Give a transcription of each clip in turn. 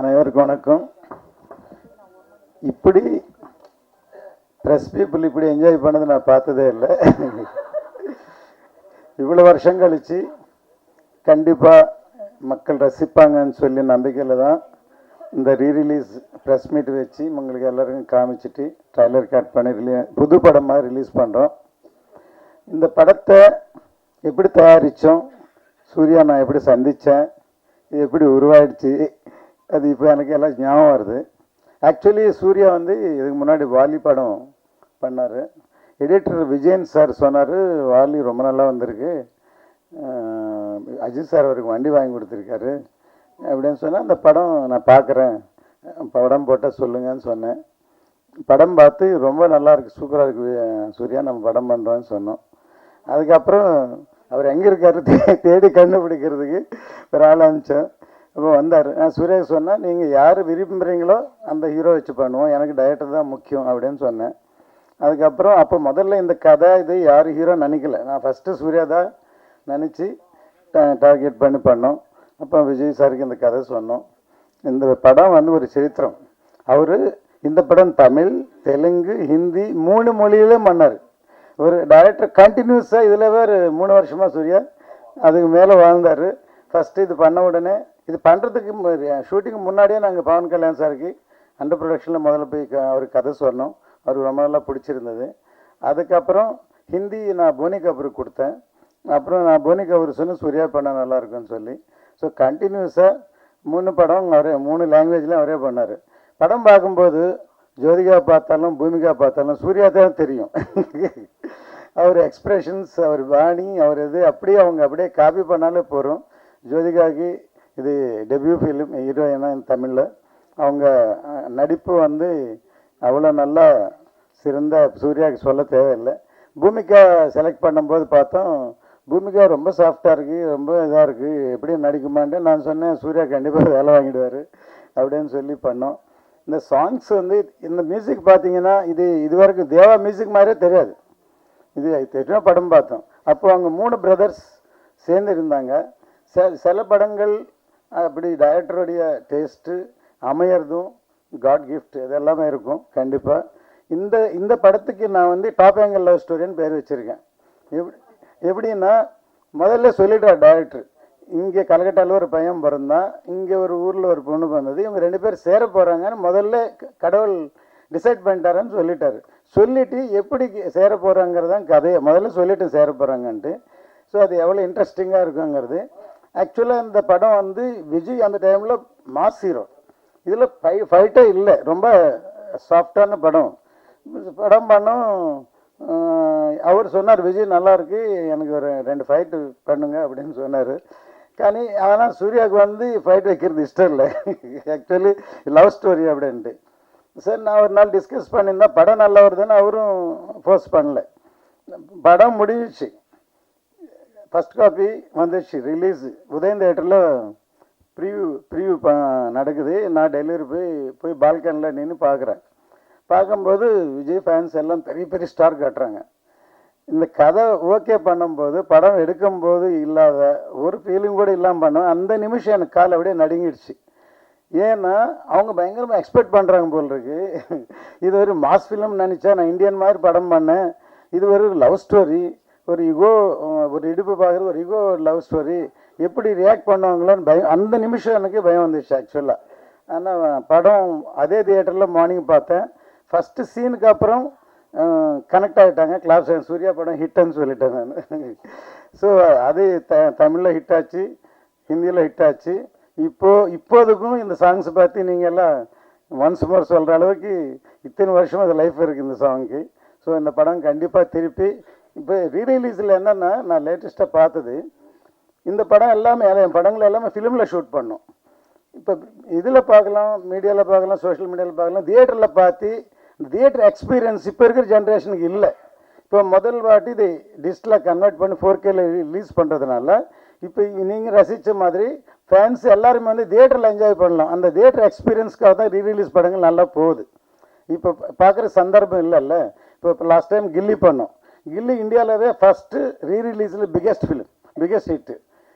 அனைவருக்கும் வணக்கம். இப்படி ப்ரெஸ் பீப்புள் இப்படி என்ஜாய் பண்ணது நான் பார்த்ததே இல்லை. இவ்வளோ வருஷம் கழித்து கண்டிப்பாக மக்கள் ரசிப்பாங்கன்னு சொல்லி நம்பிக்கையில் தான் இந்த ரீரிலீஸ் ப்ரெஸ் மீட் வச்சு உங்களுக்கு எல்லாருக்கும் காமிச்சிட்டு ட்ரைலர் கட் பண்ணி புது படமாக ரிலீஸ் பண்ணுறோம். இந்த படத்தை எப்படி தயாரித்தோம், சூர்யா நான் எப்படி சந்தித்தேன், இது எப்படி உருவாயிடுச்சு, அது இப்போ எனக்கு எல்லாம் ஞாபகம் வருது. ஆக்சுவலி சூர்யா இதுக்கு முன்னாடி வாலி படம் பண்ணார். எடிட்டர் விஜயன் சார் சொன்னார், வாலி ரொம்ப நல்லா வந்திருக்கு, அஜித் சார் அவருக்கு வண்டி வாங்கி கொடுத்துருக்காரு அப்படின்னு சொன்னால் அந்த படம் நான் பார்க்குறேன், படம் போட்டால் சொல்லுங்கன்னு சொன்னேன். படம் பார்த்து ரொம்ப நல்லாயிருக்கு, சூப்பராக இருக்குது சூர்யா, நம்ம படம் பண்ணுறோன்னு சொன்னோம். அதுக்கப்புறம் அவர் எங்கே இருக்காரு தேடி கண்டுபிடிக்கிறதுக்கு ஒரு ஆள் அனுப்பிச்சோம். அப்போ வந்தார். நான் சூர்யா சொன்னேன், நீங்கள் யார் விரும்புகிறீங்களோ அந்த ஹீரோ வச்சு பண்ணுவோம், எனக்கு டைரக்டர் தான் முக்கியம் அப்படின்னு சொன்னேன். அதுக்கப்புறம் அப்போ முதல்ல இந்த கதை இது யார் ஹீரோ நினைக்கல, நான் ஃபஸ்ட்டு சூர்யா தான் நினச்சி டார்கெட் பண்ணி பண்ணோம். அப்போ விஜய் சாருக்கு இந்த கதை சொன்னோம். இந்த படம் ஒரு சரித்திரம். அவர் இந்த படம் தமிழ், தெலுங்கு, ஹிந்தி 3 மொழியிலும் பண்ணார். ஒரு டைரக்டர் கண்டினியூஸாக இதில் வேறு 3 வருஷமாக சூர்யா அதுக்கு மேலே வாழ்ந்தார். ஃபஸ்ட்டு இது பண்ண உடனே இது பண்ணுறதுக்கு ஷூட்டிங்கு முன்னாடியே நாங்கள் பவன் கல்யாண் சாருக்கு அண்டர் ப்ரொடக்ஷனில் முதல்ல போய் அவருக்கு கதை சொன்னோம். அவருக்கு ரொம்ப நல்லா பிடிச்சிருந்தது. அதுக்கப்புறம் ஹிந்தி நான் போனி கபூருக்கு கொடுத்தேன். அப்புறம் நான் போனி கபூர் சொன்னேன் சூர்யா பண்ண நல்லாயிருக்குன்னு சொல்லி. ஸோ கண்டினியூஸாக 3 படம் அவரே 3 லாங்குவேஜ்லேயும் அவரே பண்ணார். படம் பார்க்கும்போது ஜோதிகா பார்த்தாலும் பூமிகா பார்த்தாலும் சூர்யா தான் தெரியும். அவர் எக்ஸ்ப்ரெஷன்ஸ், அவர் பாணி, அவர் இது அப்படியே அவங்க அப்படியே காப்பி பண்ணாலே போகிறோம். ஜோதிகாவுக்கு இது டெபியூ ஃபிலிம் ஹீரோயினாக தமிழில் அவங்க நடிப்பு அவ்வளோ நல்லா சிறந்த, சூர்யாவுக்கு சொல்ல தேவையில்லை. பூமிகா செலக்ட் பண்ணும்போது பார்த்தோம், பூமிகா ரொம்ப சாஃப்டாக இருக்குது, ரொம்ப இதாக இருக்குது, எப்படி நடிக்குமான்ட்டு நான் சொன்னேன், சூர்யா கண்டிப்பாக வேலை வாங்கிடுவார் அப்படின்னு சொல்லி பண்ணோம். இந்த சாங்ஸ் இந்த மியூசிக் பார்த்தீங்கன்னா இது வரைக்கும் தேவா மியூசிக் மாதிரியே தெரியாது. இது தெரியும் படம் பார்த்தோம். அப்போ அவங்க 3 பிரதர்ஸ் சேர்ந்து இருந்தாங்க. சில படங்கள் அப்படி டைரக்டருடைய டேஸ்ட்டு அமையறதும் காட் கிஃப்ட் இதெல்லாமே இருக்கும் கண்டிப்பாக. இந்த படத்துக்கு நான் டாப் ஆங்கிள் லவ் ஸ்டோரின்னு பேர் வச்சுருக்கேன். எப்படின்னா முதல்ல சொல்லிட்டார் டைரக்டர், இங்கே கல்கட்டாவில் ஒரு பையன் பிறந்தான், இங்கே ஒரு ஊரில் ஒரு பொண்ணு பிறந்தது, இவங்க 2 பேர் சேர போகிறாங்கன்னு முதல்ல கடவுள் டிசைட் பண்ணிட்டாருன்னு சொல்லிட்டாரு. சொல்லிவிட்டு எப்படி சேர போகிறாங்கிறதான் கதையை முதல்ல சொல்லிவிட்டு சேர போகிறாங்கன்ட்டு. ஸோ அது எவ்வளோ இன்ட்ரெஸ்டிங்காக இருக்குங்கிறது. ஆக்சுவலாக இந்த படம் விஜய் அந்த டைமில் மாஸ் ஹீரோ, இதில் ஃபைட்டே இல்லை, ரொம்ப சாஃப்டான படம் பண்ணோம். அவர் சொன்னார், விஜய் நல்லாயிருக்கு, எனக்கு ஒரு 2 ஃபைட்டு பண்ணுங்க அப்படின்னு சொன்னார். ஆனால் சூர்யாவுக்கு ஃபைட் வைக்கிறது இஷ்டம் இல்லை, ஆக்சுவலி லவ் ஸ்டோரி அப்படின்ட்டு. சார் நான் ஒரு நாள் டிஸ்கஸ் பண்ணியிருந்தேன், படம் நல்லா வருதுன்னு அவரும் ஃபோர்ஸ் பண்ணல. படம் முடிஞ்சிச்சு, ஃபஸ்ட் காப்பி வந்துடுச்சு, ரிலீஸ் உதயம் தேட்டரில் ப்ரிவ்யூ நடக்குது. நான் டெலிவரி போய் பால்கனியில் நின்று பார்க்கும்போது விஜய் ஃபேன்ஸ் எல்லாம் பெரிய பெரிய ஸ்டார் காட்டுறாங்க. இந்த கதை ஓகே பண்ணும்போது படம் எடுக்கும்போது இல்லாத ஒரு ஃபீலிங் கூட இல்லாமல் பண்ணோம். அந்த நிமிஷம் எனக்கு கால் அப்படியே நடுங்கிடுச்சு. ஏன்னா அவங்க பயங்கரமாக எக்ஸ்பெக்ட் பண்ணுறாங்க போல் இருக்கு. இது ஒரு மாஸ் ஃபிலிம் நினச்சா நான் இந்தியன் மாதிரி படம் பண்ணேன், இது ஒரு லவ் ஸ்டோரி, ஒரு ஈகோ, ஒரு இடுப்பு பார்க்குறது ஒரு ஈகோ லவ் ஸ்டோரி, எப்படி ரியாக்ட் பண்ணுவாங்களோன்னு பயம். அந்த நிமிஷம் எனக்கு பயம் வந்துடுச்சு ஆக்சுவலாக. ஆனால் படம் அதே தியேட்டரில் மார்னிங் பார்த்தேன். ஃபஸ்ட்டு சீனுக்கு அப்புறம் கனெக்ட் ஆகிட்டாங்க, கிளாஸ் சூர்யா படம் ஹிட்டுன்னு சொல்லிட்டேன் நான். ஸோ அது தமிழில் ஹிட் ஆச்சு, ஹிந்தியில் ஹிட் ஆச்சு. இப்போதுக்கும் இந்த சாங்ஸ் பார்த்து நீங்கள் எல்லாம் ஒன்ஸ் மோர் சொல்கிற அளவுக்கு இத்தனை வருஷம் அது லைஃப் இருக்குது இந்த சாங்க்கு. ஸோ இந்த படம் கண்டிப்பாக திருப்பி இப்போ ரீரிலீஸில் என்னென்னா நான் லேட்டஸ்ட்டாக பார்த்தது, இந்த படம் எல்லாமே என் படங்கள் எல்லாமே ஃபிலிமில் ஷூட் பண்ணோம். இப்போ இதில் பார்க்கலாம், மீடியாவில் பார்க்கலாம், சோஷியல் மீடியாவில் பார்க்கலாம், தியேட்டரில் பார்த்து இந்த தியேட்டர் எக்ஸ்பீரியன்ஸ் இப்போ இருக்கிற ஜென்ரேஷனுக்கு இல்லை. இப்போ முதல் வாட்டி இது டிஜிட்டலாக கன்வெர்ட் பண்ணி 4Kல ரிலீஸ் பண்ணுறதுனால இப்போ நீங்கள் ரசித்த மாதிரி ஃபேன்ஸ் எல்லாருமே தியேட்டரில் என்ஜாய் பண்ணலாம். அந்த தியேட்டர் எக்ஸ்பீரியன்ஸ்க்காக தான் ரீரிலீஸ் படங்கள் நல்லா போகுது. இப்போ பார்க்குற சந்தர்ப்பம் இல்லைல்ல. இப்போ லாஸ்ட் டைம் கில்லி பண்ணோம், கில்லி இந்தியாவிலவே ஃபஸ்ட்டு ரீரிலீஸில் பிக்கெஸ்ட் ஃபிலிம், பிக்கெஸ்ட் ஹிட்டு.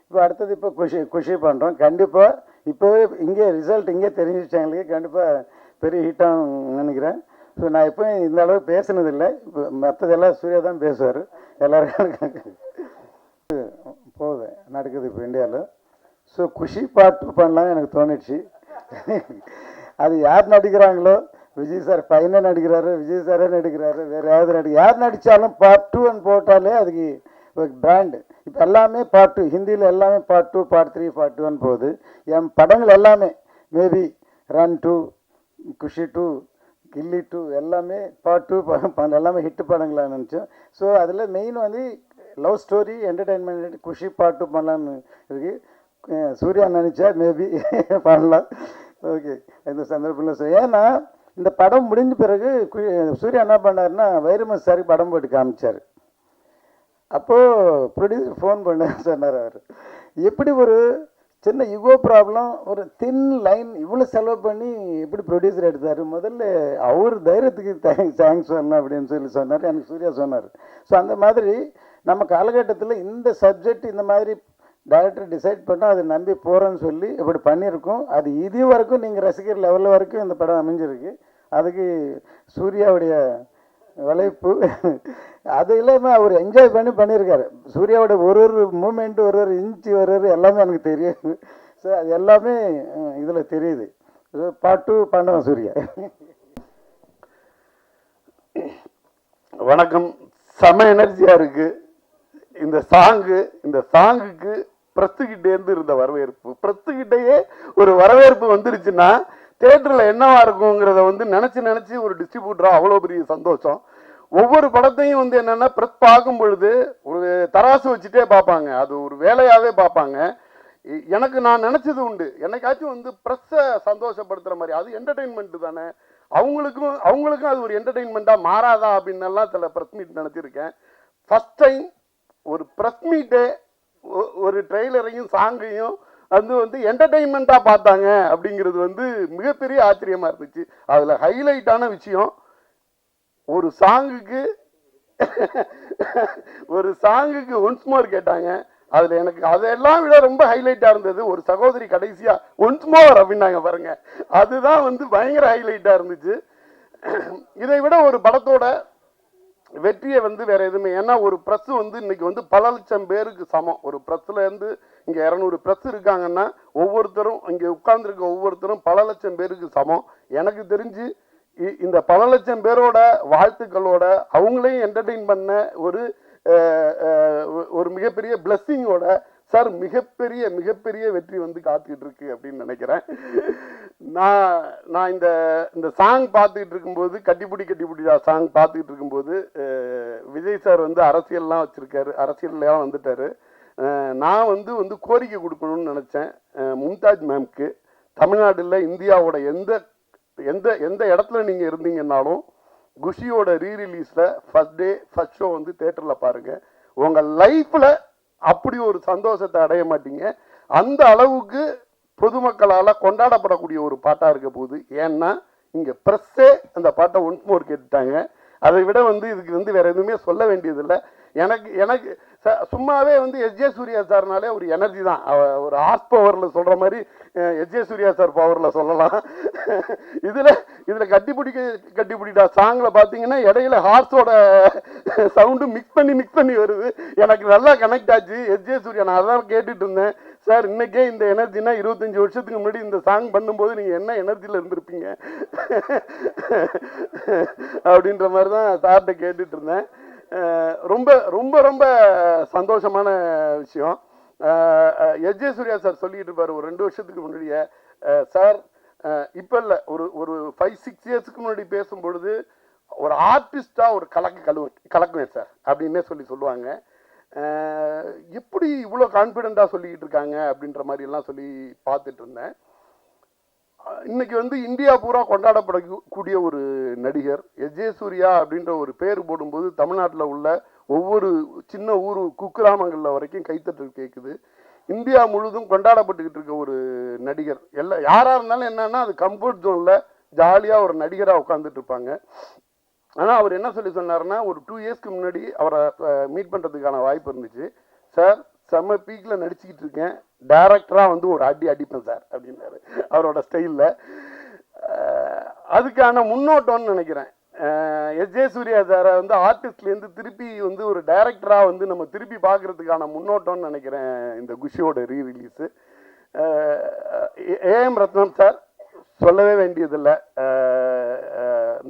இப்போ அடுத்தது இப்போ குஷி பண்ணுறோம். கண்டிப்பாக இப்போவே இங்கே ரிசல்ட் இங்கே தெரிஞ்சிச்சாங்களுக்கு கண்டிப்பாக பெரிய ஹிட்டாக நினைக்கிறேன். ஸோ நான் எப்போயும் இந்த அளவு பேசுனதில்லை. இப்போ மற்றதெல்லாம் சூர்யா தான் பேசுவார். எல்லாருக்கும் போகுது நடக்குது இப்போ இந்தியாவில். ஸோ குஷி பாட்டு பண்ணலாம் எனக்கு தோணிடுச்சு. அது யார் நடிக்கிறாங்களோ, விஜய் சார் பையனே நடிக்கிறாரு, விஜய் சாரே நடிக்கிறாரு, வேறு யாராவது யார் நடித்தாலும் பார்ட் 2 போட்டாலே அதுக்கு ஒரு பிராண்டு. இப்போ எல்லாமே பார்ட் 2, ஹிந்தியில் எல்லாமே பார்ட் 2, பார்ட் 3, பார்ட் 2 போகுது. என் படங்கள் எல்லாமே மேபி ரன் 2, குஷி 2, கில்லி 2 எல்லாமே பார்ட் 2 எல்லாமே ஹிட் படங்களாக நினச்சோம். ஸோ அதில் மெயின் வந்து லவ் ஸ்டோரி என்டர்டெயின்மெண்ட் குஷி பார்ட் 2 பண்ணலான்னு இருக்குது. சூர்யா நினச்சா மேபி பண்ணலாம். ஓகே, இந்த சந்தர்ப்பத்தில் ஏன்னா இந்த படம் முடிஞ்ச பிறகு சூர்யா என்ன பண்ணாருன்னா வைரமஸ் சார் படம் போட்டு காமிச்சார். அப்போது ப்ரொடியூசர் ஃபோன் பண்ண சொன்னார். அவர் எப்படி ஒரு சின்ன யுகோ ப்ராப்ளம், ஒரு தின் லைன் இவ்வளோ செலவு பண்ணி எப்படி ப்ரொடியூசர் எடுத்தார், முதல்ல அவர் தைரியத்துக்கு தேங்க்ஸ் சொல்லணும் அப்படின்னு சொல்லி சொன்னார். எனக்கு சூர்யா சொன்னார். ஸோ அந்த மாதிரி நம்ம காலகட்டத்தில் இந்த சப்ஜெக்ட் இந்த மாதிரி டைரக்டர் டிசைட் பண்ணால் அதை நம்பி போகிறேன்னு சொல்லி இப்படி பண்ணியிருக்கோம். அது இது வரைக்கும் நீங்கள் ரசிகர் லெவலில் வரைக்கும் இந்த படம் அமைஞ்சிருக்கு. அதுக்கு சூர்யாவுடைய உழைப்பு அது இல்லாமல் அவர் என்ஜாய் பண்ணி பண்ணியிருக்காரு. சூர்யாவோட ஒரு மூமெண்ட்டு, ஒரு இன்ச்சு, எல்லாமே எனக்கு தெரியும். ஸோ அது எல்லாமே இதில் தெரியுது. பார்ட் 2 பண்ணுவோம் சூர்யா. வணக்கம். செம எனர்ஜியாக இருக்குது இந்த சாங்குக்கு. பிரஸ்துக்கிட்டேருந்து இருந்த வரவேற்பு, பிரஸ்துக்கிட்டேயே ஒரு வரவேற்பு வந்துருச்சுன்னா தேட்டரில் என்னவா இருக்குங்கிறத வந்து நினச்சி ஒரு டிஸ்ட்ரிபியூட்டராக அவ்வளோ பெரிய சந்தோஷம். ஒவ்வொரு படத்தையும் வந்து என்னென்னா பிரஸ் பார்க்கும் பொழுது ஒரு தராசு வச்சுட்டே பார்ப்பாங்க, அது ஒரு வேலையாகவே பார்ப்பாங்க. எனக்கு நான் நினச்சது உண்டு, என்னைக்காச்சும் வந்து ப்ரெஸ்ஸை சந்தோஷப்படுத்துகிற மாதிரி, அது என்டர்டெயின்மெண்ட்டு தானே, அவங்களுக்கும் அது ஒரு என்டர்டெயின்மெண்ட்டாக மாறாதா அப்படின்னெல்லாம் சில ப்ரெஸ் மீட் நினச்சிருக்கேன். ஃபஸ்ட் டைம் ஒரு ப்ரெஸ் மீட்டே ஒரு ட்ரெய்லரையும் சாங்கையும் வந்து என்டர்டெயின்மெண்ட்டாக பார்த்தாங்க அப்படிங்கிறது வந்து மிகப்பெரிய ஆச்சரியமாக இருந்துச்சு. அதில் ஹைலைட்டான விஷயம், ஒரு சாங்குக்கு ஒன்ஸ் மோர் கேட்டாங்க. அதில் எனக்கு அதெல்லாம் விட ரொம்ப ஹைலைட்டாக இருந்தது, ஒரு சகோதரி கடைசியாக ஒன்ஸ் மோர் அப்படின்னாங்க பாருங்க, அதுதான் வந்து பயங்கர ஹைலைட்டாக இருந்துச்சு. இதை விட ஒரு படத்தோட வெற்றியை வந்து வேற எதுவுமே, ஏன்னா ஒரு ப்ரெஸ் வந்து இன்னைக்கு வந்து பல லட்சம் பேருக்கு சமம். ஒரு ப்ரெஸ்ல இருந்து இங்க 200 ப்ரெஸ் இருக்காங்கன்னா ஒவ்வொருத்தரும் இங்க உட்கார்ந்துருக்க ஒவ்வொருத்தரும் பல லட்சம் பேருக்கு சமம். எனக்கு தெரிஞ்சு இந்த பல லட்சம் பேரோட வாழ்த்துக்களோட அவங்களையும் என்டர்டெயின் பண்ண ஒரு மிகப்பெரிய பிளஸ்ஸிங்கோட சார் மிகப்பெரிய வெற்றி வந்து காத்துக்கிட்டு இருக்கு அப்படின்னு நினைக்கிறேன். நான் இந்த சாங் பார்த்துக்கிட்டு இருக்கும்போது, கட்டிப்பிடி சாங் பார்த்துக்கிட்டு இருக்கும்போது விஜய் சார் வந்து அரசியல்லாம் வச்சிருக்காரு, அரசியல்லாம் வந்துட்டாரு. நான் வந்து கோரிக்கை கொடுக்கணும்னு நினச்சேன் மும்தாஜ் மேம்க்கு. தமிழ்நாட்டில் இந்தியாவோட எந்த இடத்துல நீங்கள் இருந்தீங்கன்னாலும் குஷியோட ரீரிலீஸில் ஃபர்ஸ்ட் டே ஃபர்ஸ்ட் ஷோ வந்து தேட்டரில் பாருங்கள். உங்கள் லைஃப்பில் அப்படி ஒரு சந்தோஷத்தை அடைய மாட்டீங்க. அந்த அளவுக்கு பொதுமக்களால் கொண்டாடப்படக்கூடிய ஒரு பாட்டாக இருக்க போகுது. ஏன்னா இங்கே ப்ரெஸ்ஸே அந்த பாட்டை ஒன்ஸ் மோர் கேட்டுட்டாங்க. அதை விட வந்து இதுக்கு வந்து வேற எதுவுமே சொல்ல வேண்டியதில்லை. எனக்கு சும்மாவே வந்து எஸ்ஜே சூர்யா சார்னாலே ஒரு எனர்ஜி தான். ஒரு ஹார்ஸ் பவரில் சொல்கிற மாதிரி எஸ்ஜே சூர்யா சார் பவரில் சொல்லலாம். இதில் கட்டிப்பிடிடா சாங்கில் பார்த்தீங்கன்னா இடையில ஹார்ஸோட சவுண்டு மிக்ஸ் பண்ணி வருது. எனக்கு நல்லா கனெக்ட் ஆச்சு எஸ்ஜே சூர்யா. நான் அதான் கேட்டுட்டு இருந்தேன், சார் இன்னைக்கே இந்த எனர்ஜினா 25 வருஷத்துக்கு முன்னாடி இந்த சாங் பண்ணும்போது நீங்கள் என்ன எனர்ஜியில் இருந்திருப்பீங்க அப்படின்ற மாதிரி தான் சார்கிட்ட கேட்டுட்டு இருந்தேன். ரொம்ப ரொம்ப ரொம்ப சந்தோஷமான விஷயம். எஸ்ஜே சூர்யா சார் சொல்லிட்டு இருப்பார் ஒரு 2 வருஷத்துக்கு முன்னாடியே, சார் இப்போ இல்லை ஒரு 5-6 இயர்ஸுக்கு முன்னாடி பேசும்பொழுது ஒரு ஆர்டிஸ்டாக ஒரு கலக்குவேன் சார் அப்படின்னே சொல்லுவாங்க. எப்படி இவ்வளோ கான்ஃபிடென்ட்டாக சொல்லிக்கிட்டு இருக்காங்க அப்படின்ற மாதிரிலாம் சொல்லி பார்த்துட்டு இருந்தேன். இன்னைக்கு வந்து இந்தியா பூரா கொண்டாடப்படக்கூடிய ஒரு நடிகர் எஸ்ஜே சூர்யா அப்படின்ற ஒரு பேர் போடும்போது தமிழ்நாட்டில் உள்ள ஒவ்வொரு சின்ன ஊர் குக்கிராமங்களில் வரைக்கும் கைத்தட்டல் கேட்குது. இந்தியா முழுதும் கொண்டாடப்பட்டுக்கிட்டு இருக்க ஒரு நடிகர். யாராக இருந்தாலும் என்னன்னா அது கம்ஃபர்ட் ஜோனில் ஜாலியாக ஒரு நடிகராக உட்காந்துட்டு இருப்பாங்க. ஆனால் அவர் என்ன சொன்னார்னா, ஒரு 2 இயர்ஸ்க்கு முன்னாடி அவரை மீட் பண்ணுறதுக்கான வாய்ப்பு இருந்துச்சு. சார் செம்ம பீக்கில் நடிச்சுக்கிட்டு இருக்கேன், டைரக்டராக வந்து ஒரு அடிப்பேன் சார் அப்படின்னாரு அவரோட ஸ்டைலில். அதுக்கான முன்னோட்டம்னு நினைக்கிறேன். எஸ்.ஜே. சூர்யா சாரை வந்து ஆர்டிஸ்ட்லேருந்து திருப்பி வந்து ஒரு டைரக்டராக வந்து நம்ம திருப்பி பார்க்கறதுக்கான முன்னோட்டம்னு நினைக்கிறேன் இந்த குஷியோட ரீரிலீஸு. ஏஎம் ரத்னம் சார் சொல்லவே வேண்டியதில்லை,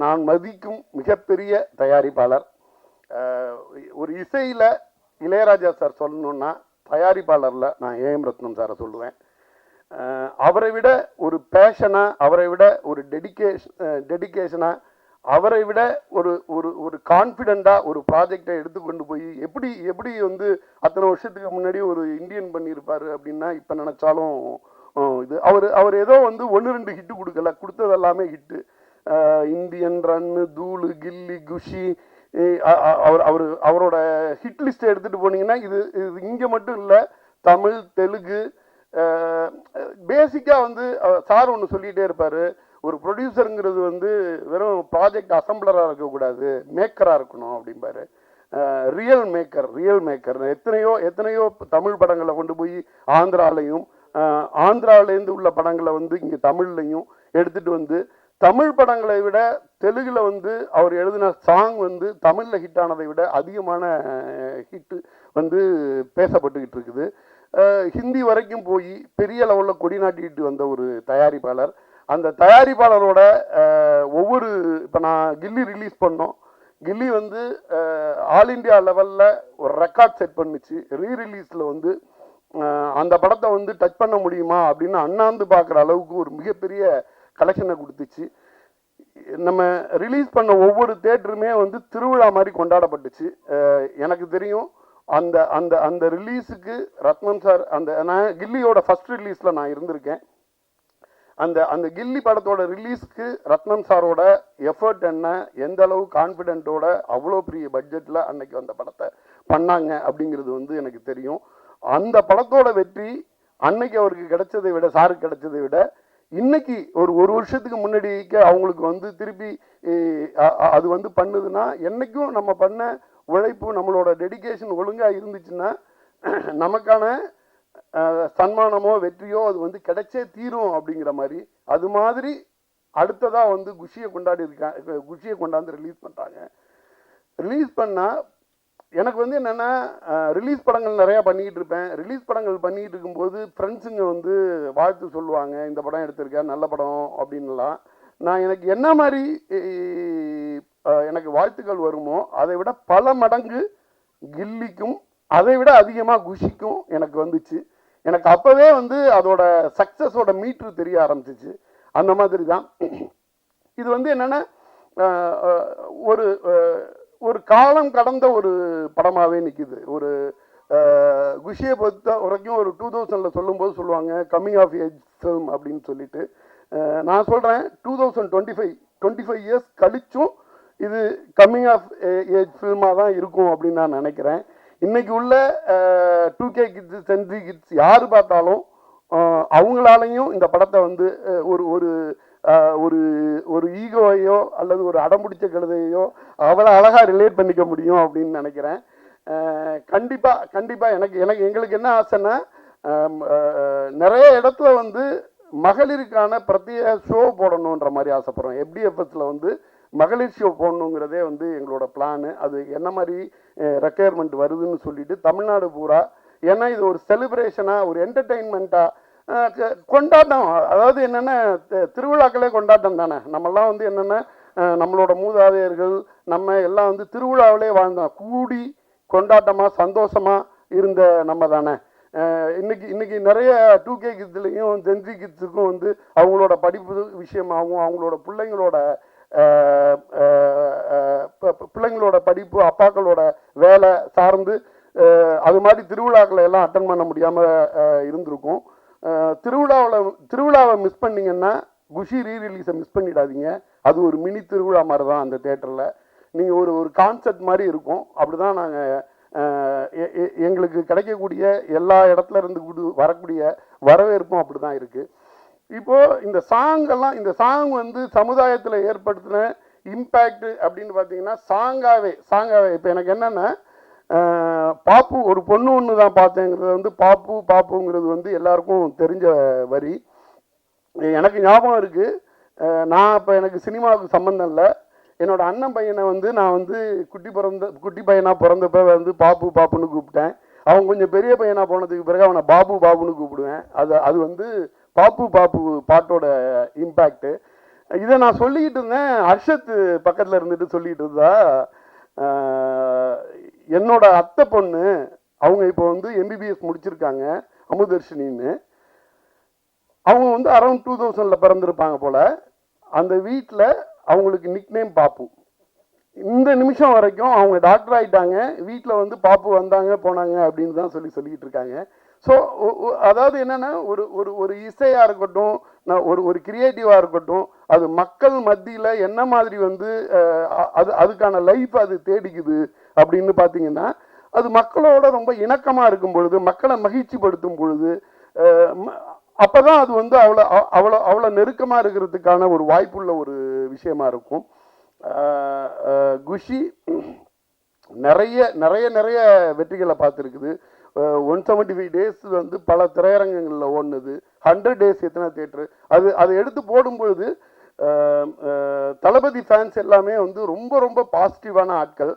நான் மதிக்கும் மிகப்பெரிய தயாரிப்பாளர். ஒரு இசையில் இளையராஜா சார் சொல்லணுன்னா தயாரிப்பாளரில் நான் ஏஎம் ரத்னம் சாரை சொல்லுவேன். அவரை விட ஒரு பேஷனாக, அவரை விட ஒரு டெடிகேஷனாக, அவரை விட ஒரு ஒரு ஒரு கான்ஃபிடெண்ட்டாக ஒரு ப்ராஜெக்டை எடுத்துக்கொண்டு போய் எப்படி வந்து அத்தனை வருஷத்துக்கு முன்னாடி ஒரு இந்தியன் பண்ணியிருப்பார் அப்படின்னா இப்போ நினச்சாலும் இது அவர் ஏதோ வந்து 1-2 ஹிட்டு கொடுக்கல, கொடுத்தது எல்லாமே ஹிட்டு. இந்தியன், ரன்னு, தூளு, கில்லி, குஷி, அவரோட ஹிட் லிஸ்ட்டை எடுத்துகிட்டு போனீங்கன்னா இது இங்கே மட்டும் இல்லை, தமிழ், தெலுங்கு, பேசிக்காக வந்து சார் ஒன்று சொல்லிகிட்டே இருப்பார், ஒரு ப்ரொடியூசருங்கிறது வந்து வெறும் ப்ராஜெக்ட் அசம்பிளராக இருக்கக்கூடாது, மேக்கராக இருக்கணும் அப்படிம்பாரு. ரியல் மேக்கர் எத்தனையோ தமிழ் படங்களை கொண்டு போய் ஆந்திராலையும், ஆந்திராவிலேருந்து உள்ள படங்களை வந்து இங்கே தமிழ்லையும் எடுத்துகிட்டு வந்து, தமிழ் படங்களை விட தெலுங்குல வந்து அவர் எழுதின சாங் வந்து தமிழில் ஹிட் ஆனதை விட அதிகமான ஹிட்டு வந்து பேசப்பட்டுக்கிட்டு இருக்குது. ஹிந்தி வரைக்கும் போய் பெரிய லெவலில் கொடி நாட்டிக்கிட்டு வந்த ஒரு தயாரிப்பாளர். அந்த தயாரிப்பாளரோட ஒவ்வொரு, இப்போ நான் கில்லி ரிலீஸ் பண்ணோம், கில்லி வந்து ஆல் இண்டியா லெவலில் ஒரு ரெக்கார்ட் செட் பண்ணுச்சு. ரீரிலீஸில் வந்து அந்த படத்தை வந்து டச் பண்ண முடியுமா அப்படின்னு அண்ணாந்து பார்க்குற அளவுக்கு ஒரு மிகப்பெரிய கலெக்ஷனை கொடுத்துச்சு. நம்ம ரிலீஸ் பண்ண ஒவ்வொரு தேட்டருமே வந்து திருவிழா மாதிரி கொண்டாடப்பட்டுச்சு. எனக்கு தெரியும் அந்த அந்த அந்த ரிலீஸுக்கு ரத்னம் சார், நான் கில்லியோட ஃபர்ஸ்ட் ரிலீஸில் நான் இருந்திருக்கேன். அந்த கில்லி படத்தோட ரிலீஸ்க்கு ரத்னம் சாரோட எஃபர்ட் என்ன, எந்த அளவு கான்ஃபிடென்ட்டோட அவ்வளோ பெரிய பட்ஜெட்டில் அன்னைக்கு அந்த படத்தை பண்ணாங்க அப்படிங்கிறது வந்து எனக்கு தெரியும். அந்த படத்தோட வெற்றி அன்னைக்கு அவருக்கு கிடைச்சதை விட, சாருக்கு கிடைச்சதை விட, இன்னைக்கு ஒரு வருஷத்துக்கு முன்னாடிக்கு அவங்களுக்கு வந்து திருப்பி அது வந்து பண்ணுதுன்னா, என்னைக்கும் நம்ம பண்ண உழைப்பு, நம்மளோட டெடிகேஷன் ஒழுங்காக இருந்துச்சுன்னா நமக்கான சன்மானமோ வெற்றியோ அது வந்து கிடைச்சே தீரும் அப்படிங்கிற மாதிரி. அது மாதிரி அடுத்ததாக வந்து குஷியை கொண்டாந்து ரிலீஸ் பண்ணுறாங்க. ரிலீஸ் பண்ணால் எனக்கு வந்து என்னென்னா, ரிலீஸ் படங்கள் நிறையா பண்ணிக்கிட்டு இருப்பேன். ரிலீஸ் படங்கள் பண்ணிக்கிட்டு இருக்கும்போது ஃப்ரெண்ட்ஸுங்க வந்து வாழ்த்து சொல்லுவாங்க, இந்த படம் எடுத்திருக்கேன், நல்ல படம் அப்படின்லாம். நான் எனக்கு என்ன மாதிரி எனக்கு வாழ்த்துக்கள் வருமோ அதை விட பல மடங்கு கில்லிக்கும், அதை விட அதிகமாக குஷிக்கும் எனக்கு வந்துச்சு. எனக்கு அப்போவே வந்து அதோட சக்ஸஸோட மீட்ரு தெரிய ஆரம்பிச்சிச்சு. அந்த மாதிரி தான் இது வந்து என்னென்னா, ஒரு ஒரு காலம் கடந்த ஒரு படமாகவே நிற்கிது. ஒரு குஷியை பொறுத்த வரைக்கும் ஒரு 2000 சொல்லும்போது சொல்லுவாங்க கம்மிங் ஆஃப் ஏஜ் ஃபில்ம் அப்படின்னு சொல்லிட்டு. நான் சொல்கிறேன் 2025 இயர்ஸ் கழிச்சும் இது கம்மிங் ஆஃப் ஏஜ் ஃபில்மாக தான் இருக்கும் அப்படின்னு நான் நினைக்கிறேன். இன்றைக்கி உள்ள 2K கிட்ஸு, சென்ட்ரி கிட்ஸ் யார் பார்த்தாலும் அவங்களாலையும் இந்த படத்தை வந்து ஒரு ஒரு ஒரு ஒரு ஈகோவையோ அல்லது ஒரு அடம்பிடிச்ச கழுதையோ அவ்வளோ அழகாக ரிலேட் பண்ணிக்க முடியும் அப்படின்னு நினைக்கிறேன். கண்டிப்பாக எங்களுக்கு என்ன ஆசைன்னா, நிறைய இடத்துல வந்து மகளிருக்கான பிரத்யேக ஷோ போடணுன்ற மாதிரி ஆசைப்படுறோம். FDFSல வந்து மகளிர் ஷோ போடணுங்கிறதே வந்து எங்களோட பிளானு. அது என்ன மாதிரி ரெக்குயர்மெண்ட் வருதுன்னு சொல்லிட்டு தமிழ்நாடு பூரா, ஏன்னா இது ஒரு செலிப்ரேஷனாக, ஒரு என்டர்டெயின்மெண்ட்டாக, கொண்டாட்டம். அதாவது என்னென்னா, திருவிழாக்களே கொண்டாட்டம் தானே. நம்மெல்லாம் வந்து என்னென்னா, நம்மளோட மூதாதையர்கள் நம்ம எல்லாம் வந்து திருவிழாவிலே வாழ்ந்தோம். கூடி கொண்டாட்டமாக சந்தோஷமாக இருந்த நம்ம தானே. இன்னைக்கு நிறைய 2K கிட்ஸ்லையும் ஜென்சி கிட்ஸுக்கும் வந்து அவங்களோட படிப்பு விஷயமாகவும், அவங்களோட பிள்ளைங்களோட படிப்பு, அப்பாக்களோட வேலை சார்ந்து அது மாதிரி திருவிழாக்களை எல்லாம் அட்டன் பண்ண முடியாமல் இருந்திருக்கும். திருவிழாவை மிஸ் பண்ணிங்கன்னா குஷி ரீரிலீஸை மிஸ் பண்ணிடாதீங்க. அது ஒரு மினி திருவிழா மாதிரி தான் அந்த தேட்டரில். நீங்கள் ஒரு கான்செப்ட் மாதிரி இருக்கும். அப்படி தான் நாங்கள் எங்களுக்கு கிடைக்கக்கூடிய எல்லா இடத்துல இருந்து வரக்கூடிய வரவேற்பும் அப்படி தான் இருக்குது. இப்போது இந்த சாங் வந்து சமுதாயத்தில் ஏற்படுத்தின இம்பேக்ட் அப்படின்னு பார்த்தீங்கன்னா, சாங்காகவே இப்போ எனக்கு என்னென்னா, பாப்பு ஒரு பொண்ணு ஒன்று தான் பார்த்தேங்கிறது வந்து பாப்புங்கிறது வந்து எல்லாருக்கும் தெரிஞ்ச வரி. எனக்கு ஞாபகம் இருக்குது, நான் இப்போ எனக்கு சினிமாவுக்கு சம்மந்தம் இல்லை, என்னோட அண்ணன் பையனை வந்து நான் வந்து குட்டி பையனாக பிறந்தப்ப வந்து பாப்புன்னு கூப்பிட்டேன். அவன் கொஞ்சம் பெரிய பையனாக போனதுக்கு பிறகு அவனை பாபுன்னு கூப்பிடுவேன். அது வந்து பாப்பு பாட்டோட இம்பேக்ட். இதை நான் சொல்லிக்கிட்டு இருந்தேன், அர்ஷத் பக்கத்தில் இருந்துட்டு சொல்லிக்கிட்டு இருந்தா, என்னோட அத்தை பொண்ணு அவங்க இப்போ வந்து எம்பிபிஎஸ் முடிச்சிருக்காங்க, அமுதர்ஷினின்னு. அவங்க வந்து அரௌண்ட் 2000 பிறந்திருப்பாங்க போல. அந்த வீட்டில் அவங்களுக்கு நிக்நேம் பாப்பு. இந்த நிமிஷம் வரைக்கும் அவங்க டாக்டர் ஆகிட்டாங்க, வீட்டில் வந்து பாப்பு வந்தாங்க போனாங்க அப்படின்னு தான் சொல்லிக்கிட்டு இருக்காங்க. ஸோ அதாவது என்னென்னா, ஒரு இசையாக இருக்கட்டும், ஒரு கிரியேட்டிவாக இருக்கட்டும், அது மக்கள் மத்தியில் என்ன மாதிரி வந்து அதுக்கான லைஃப் அது தேடிக்குது அப்படின்னு பார்த்தீங்கன்னா, அது மக்களோட ரொம்ப இணக்கமாக இருக்கும் பொழுது, மக்களை மகிழ்ச்சிப்படுத்தும் பொழுது, அப்போ தான் அது வந்து அவ்வளோ நெருக்கமாக இருக்கிறதுக்கான ஒரு வாய்ப்புள்ள ஒரு விஷயமா இருக்கும். குஷி நிறைய நிறைய நிறைய வெற்றிகளை பார்த்துருக்குது. 175 days வந்து பல திரையரங்கங்களில் ஓடுனது. 100 days எத்தனை தேட்டரு, அதை எடுத்து போடும்பொழுது தளபதி ஃபேன்ஸ் எல்லாமே வந்து ரொம்ப ரொம்ப பாசிட்டிவான ஆட்கள்.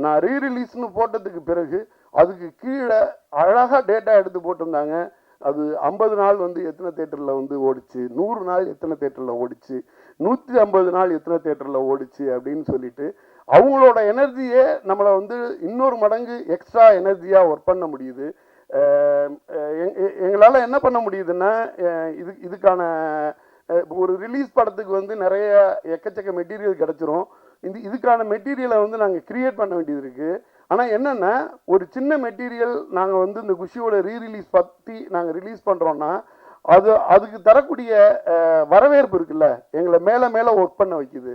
நான் ரீரிலீஸ்னு போட்டதுக்கு பிறகு அதுக்கு கீழே அழகாக டேட்டா எடுத்து போட்டிருந்தாங்க. அது 50 நாள் வந்து எத்தனை தேட்டரில் வந்து ஓடிச்சு, 100 நாள் எத்தனை தேட்டரில் ஓடிச்சு, 150 நாள் எத்தனை தேட்டரில் ஓடிச்சு அப்படின்னு சொல்லிட்டு அவங்களோட எனர்ஜியே நம்மளை வந்து இன்னொரு மடங்கு எக்ஸ்ட்ரா எனர்ஜியாக ஒர்க் பண்ண முடியுது. எங்களால் என்ன பண்ண முடியுதுன்னா, இதுக்கான ஒரு ரிலீஸ் படத்துக்கு வந்து நிறைய எக்கச்சக்க மெட்டீரியல் கிடச்சிரும். இதுக்கான மெட்டீரியலை வந்து நாங்கள் கிரியேட் பண்ண வேண்டியது இருக்குது. ஆனால் என்னென்னா, ஒரு சின்ன மெட்டீரியல் நாங்கள் வந்து இந்த குஷியோட ரீரிலீஸ் பற்றி நாங்கள் ரிலீஸ் பண்ணுறோன்னா அதுக்கு தரக்கூடிய வரவேற்பு இருக்குல்ல, எங்களை மேலே ஒர்க் பண்ண வைக்குது.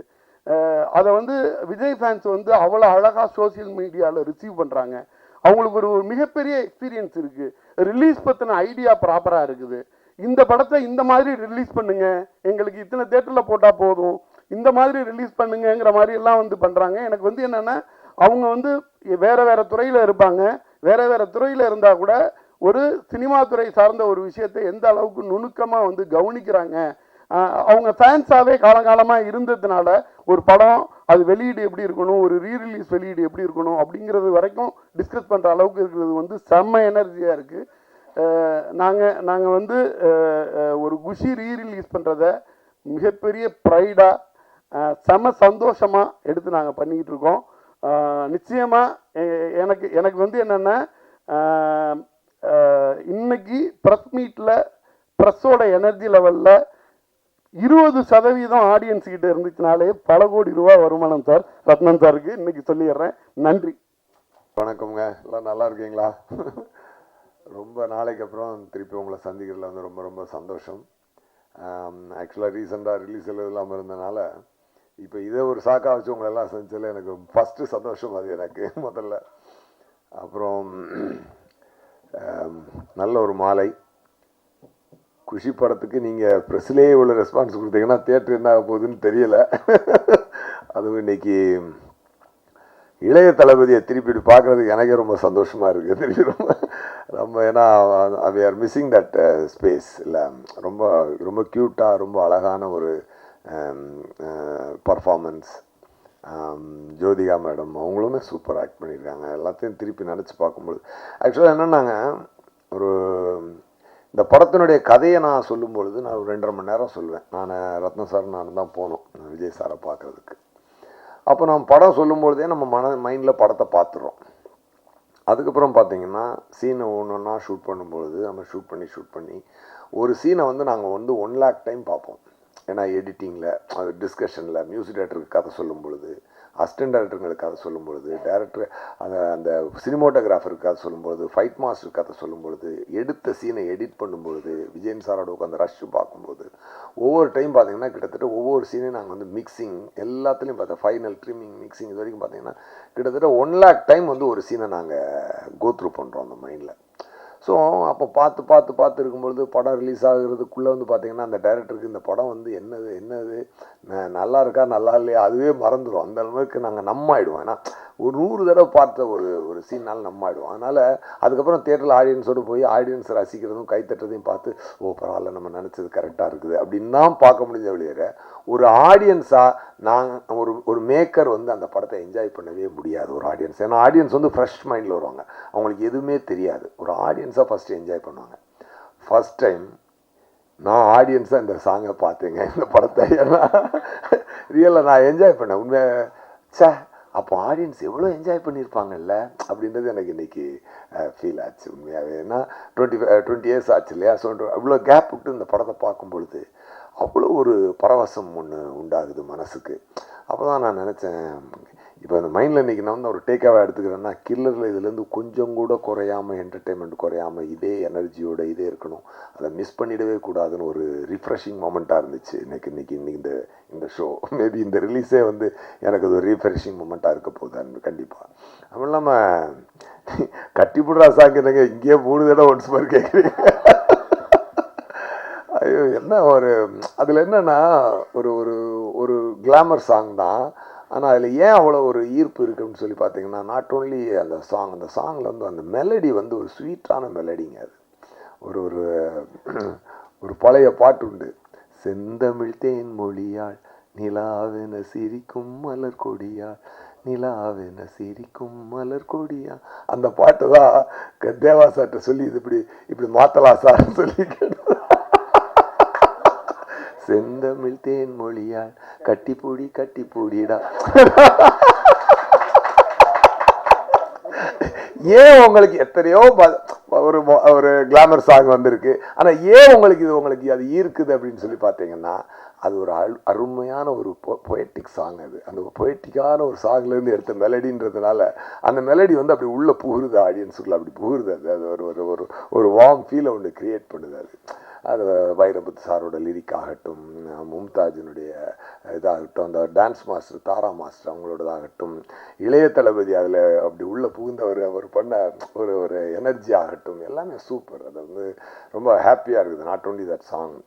அதை வந்து விஜய் ஃபேன்ஸ் வந்து அவ்வளோ அழகாக சோசியல் மீடியாவில் ரிசீவ் பண்ணுறாங்க. அவங்களுக்கு ஒரு மிகப்பெரிய எக்ஸ்பீரியன்ஸ் இருக்குது, ரிலீஸ் பற்றின ஐடியா ப்ராப்பராக இருக்குது. இந்த படத்தை இந்த மாதிரி ரிலீஸ் பண்ணுங்க, எங்களுக்கு இத்தனை தேட்டரில் போட்டால் போதும், இந்த மாதிரி ரிலீஸ் பண்ணுங்கிற மாதிரி எல்லாம் வந்து பண்ணுறாங்க. எனக்கு வந்து என்னென்னா, அவங்க வந்து வேறு துறையில் இருப்பாங்க, வேறு துறையில் இருந்தால் கூட ஒரு சினிமா துறை சார்ந்த ஒரு விஷயத்தை எந்த அளவுக்கு நுணுக்கமாக வந்து கவனிக்கிறாங்க. அவங்க ஃபேன்ஸாகவே காலகாலமாக இருந்ததுனால ஒரு படம் அது வெளியீடு எப்படி இருக்கணும், ஒரு ரீரிலீஸ் வெளியீடு எப்படி இருக்கணும் அப்படிங்கிறது வரைக்கும் டிஸ்கஸ் பண்ணுற அளவுக்கு இருக்கிறது வந்து செம்ம எனர்ஜியாக இருக்குது. நாங்கள் வந்து ஒரு குஷி ரீரிலீஸ் பண்ணுறத மிகப்பெரிய ப்ரைடாக செம சந்தோஷமாக எடுத்து நாங்கள் பண்ணிக்கிட்டு இருக்கோம். நிச்சயமாக எனக்கு வந்து என்னென்னா, இன்னைக்கு ப்ரெஸ் மீட்டில் ப்ரெஸ்ஸோட எனர்ஜி லெவலில் 20% ஆடியன்ஸ் கிட்ட இருந்துச்சுனாலே பல கோடி ரூபா வருமானம் சார், ரத்னம் சாருக்கு இன்னைக்கு சொல்லிடுறேன். நன்றி. வணக்கம்ங்க, எல்லாம் நல்லா இருக்கீங்களா? ரொம்ப நாளைக்கு அப்புறம் திருப்பி உங்களை சந்திக்கிறதுல வந்து ரொம்ப ரொம்ப சந்தோஷம். ஆக்சுவலாக ரீசெண்டாக ரிலீஸ் இல்லாமல் இருந்தனால இப்போ இதை ஒரு சாக்காக வச்சு உங்களெல்லாம் சந்திச்சதில் எனக்கு ஃபஸ்ட்டு சந்தோஷம் அது எனக்கு முதல்ல. அப்புறம் நல்ல ஒரு மாலை. குஷி படத்துக்கு நீங்கள் ப்ரெஸ்லேயே இவ்வளோ ரெஸ்பான்ஸ் கொடுத்தீங்கன்னா தியேட்டர் என்ன ஆக போகுதுன்னு தெரியலை. அதுவும் இன்னைக்கு இளைய தளபதியை திருப்பி பார்க்குறதுக்கு எனக்கே ரொம்ப சந்தோஷமாக இருக்குது. திருப்பி ரொம்ப ஏன்னா we are missing that space இல்லை. ரொம்ப ரொம்ப க்யூட்டாக ரொம்ப அழகான ஒரு பர்ஃபார்மன்ஸ். ஜோதிகா மேடம் அவங்களுமே சூப்பர் ஆக்ட் பண்ணியிருக்காங்க. எல்லாத்தையும் திருப்பி நினச்சி பார்க்கும்போது ஆக்சுவலாக என்னென்னாங்க, ஒரு இந்த படத்தினுடைய கதையை நான் சொல்லும்பொழுது நான் ஒரு 2.5 மணி நேரம் சொல்லுவேன். நான் ரத்னம் சார் நான் தான் போனோம் விஜய் சாரை பார்க்குறதுக்கு. அப்போ நம்ம படம் சொல்லும்பொழுதே நம்ம மைண்டில் படத்தை பார்த்துடுறோம். அதுக்கப்புறம் பார்த்தீங்கன்னா சீனை ஒன்றா ஷூட் பண்ணும்பொழுது நம்ம ஷூட் பண்ணி ஒரு சீனை வந்து நாங்கள் வந்து 1 lakh டைம் பார்ப்போம். ஏன்னா எடிட்டிங்கில், அது டிஸ்கஷனில், மியூசிக் டைரக்டருக்கு கதை சொல்லும் பொழுது, அசிஸ்டன்ட் டைரக்டருங்களுக்கு கதை சொல்லும் பொழுது, டைரக்டர் அந்த சினிமோட்டோகிராஃபருக்கு கதை சொல்லும்பொழுது, ஃபைட் மாஸ்டருக்கு கதை சொல்லும் பொழுது, எடுத்த சீனை எடிட் பண்ணும்பொழுது, விஜயன் சாரோட உட்காந்து ரஷ் பார்க்கும்போது, ஒவ்வொரு டைம் பார்த்தீங்கன்னா கிட்டத்தட்ட ஒவ்வொரு சீனையும் நாங்கள் வந்து மிக்சிங் எல்லாத்துலேயும் பார்த்தோம். ஃபைனல் ட்ரிம்மிங் மிக்சிங் இது வரைக்கும் பார்த்தீங்கன்னா கிட்டத்தட்ட 1 lakh டைம் வந்து ஒரு சீனை நாங்கள் கோத்ரூ பண்ணுறோம் அந்த மைண்டில். ஸோ அப்போ பார்த்து இருக்கும்பொழுது படம் ரிலீஸ் ஆகுறதுக்குள்ளே வந்து பார்த்திங்கன்னா அந்த டைரக்டருக்கு இந்த படம் வந்து என்னது நல்லா இருக்கா நல்லா இல்லையா அதுவே மறந்துடும். அந்த அளவுக்கு நாங்கள் நம்ம ஆகிடுவோம். ஏன்னா ஒரு 100 தடவை பார்த்த ஒரு சீனால் நம்ம ஆயிடுவோம். அதனால் அதுக்கப்புறம் தியேட்டரில் ஆடியன்ஸோடு போய் ஆடியன்ஸை ரசிக்கிறதும் கைத்தட்டுறதையும் பார்த்து ஓ பரவாயில்ல நம்ம நினச்சது கரெக்டாக இருக்குது அப்படின்னு தான் பார்க்க முடிஞ்ச வெளியேற ஒரு ஆடியன்ஸாக நான் ஒரு மேக்கர் வந்து அந்த படத்தை என்ஜாய் பண்ணவே முடியாது ஒரு ஆடியன்ஸ். ஏன்னா ஆடியன்ஸ் வந்து ஃப்ரெஷ் மைண்டில் வருவாங்க, அவங்களுக்கு எதுவுமே தெரியாது. ஒரு ஆடியன்ஸாக ஃபஸ்ட்டு என்ஜாய் பண்ணுவாங்க. ஃபஸ்ட் டைம் நான் ஆடியன்ஸாக இந்த சாங்கை பார்த்தேங்க இந்த படத்தை. ஏன்னா ரியலாக நான் என்ஜாய் பண்ணேன் உண்மையாக. சே அப்போ ஆடியன்ஸ் எவ்வளோ என்ஜாய் பண்ணியிருப்பாங்கல்ல அப்படின்றது எனக்கு இன்றைக்கி ஃபீல் ஆச்சு உண்மையாகவே. ஏன்னா 20 இயர்ஸ் ஆச்சு இல்லையா. ஸோ அவ்வளோ கேப் விட்டு இந்த படத்தை பார்க்கும் பொழுது அவ்வளோ ஒரு பரவசம் ஒன்று உண்டாகுது மனசுக்கு. அப்போ தான் நான் நினச்சேன், இப்போ அந்த மைண்டில் இன்றைக்கி நான் வந்து ஒரு டேக்காக எடுத்துக்கிறேன்னா கில்லரில் இதுலேருந்து கொஞ்சம் கூட குறையாமல் என்டர்டெயின்மெண்ட் குறையாமல் இதே எனர்ஜியோட இதே இருக்கணும், அதை மிஸ் பண்ணிடவே கூடாதுன்னு ஒரு ரிஃப்ரெஷிங் மொமெண்ட்டாக இருந்துச்சு இன்னைக்கு இந்த ஷோ. மேபி இந்த ரிலீஸே வந்து எனக்கு அது ஒரு ரீஃப்ரெஷிங் மொமெண்ட்டாக இருக்க போகுது கண்டிப்பாக. அதுவும் இல்லாமல் கட்டிப்புடுறா சாங் என்னங்க இங்கேயே 3 தடவை ஒன்ஸ் மாதிரி கேட்குறீங்க. ஐயோ என்ன ஒரு அதில் என்னென்னா ஒரு ஒரு ஒரு கிளாமர் சாங் தான். ஆனால் அதில் ஏன் அவ்வளோ ஒரு ஈர்ப்பு இருக்குன்னு சொல்லி பார்த்தீங்கன்னா நாட் ஓன்லி அந்த சாங்கில் வந்து அந்த மெலடி வந்து ஒரு ஸ்வீட்டான மெலடிங்க. அது ஒரு ஒரு ஒரு பழைய பாட்டு உண்டு, செந்தமிழ் தேன் மொழியாள் நிலாவென சிரிக்கும் மலர் கொடியாள் நிலாவென சிரிக்கும் மலர் கொடியா. அந்த பாட்டு தான் தேவா சார்ட்ட சொல்லி இது இப்படி மாற்றலாம் சார்னு சொல்லி செந்தமிழ் தேன் மொழியாள் கட்டி பூடிடா. ஏன் உங்களுக்கு எத்தனையோ ஒரு கிளாமர் சாங் வந்திருக்கு, ஆனால் ஏன் உங்களுக்கு அது ஈர்க்குது அப்படின்னு சொல்லி பார்த்தீங்கன்னா அது ஒரு அருமையான ஒரு பொயட்டிக் சாங். அது அந்த பொயட்டிக்கான ஒரு சாங்லேருந்து எடுத்த மெலடின்றதுனால அந்த மெலடி வந்து அப்படி உள்ளே புகுறுது, ஆடியன்ஸுக்குள்ள அப்படி புகுறுது. அது ஒரு வார்ம் ஃபீலை ஒன்று கிரியேட் பண்ணுது. அது வைரமுத்து சாரோட லிரிக் ஆகட்டும், மும்தாஜினுடைய இதாகட்டும், அந்த டான்ஸ் மாஸ்டர் தாரா மாஸ்டர் அவங்களோடதாகட்டும், இளைய தளபதி அதில் அப்படி உள்ளே புகுந்தவர் அவர் பண்ண ஒரு எனர்ஜி ஆகட்டும், எல்லாமே சூப்பர். அது வந்து ரொம்ப ஹாப்பியாக இருக்குது. நாட் ஓன்லி தட் சாங்,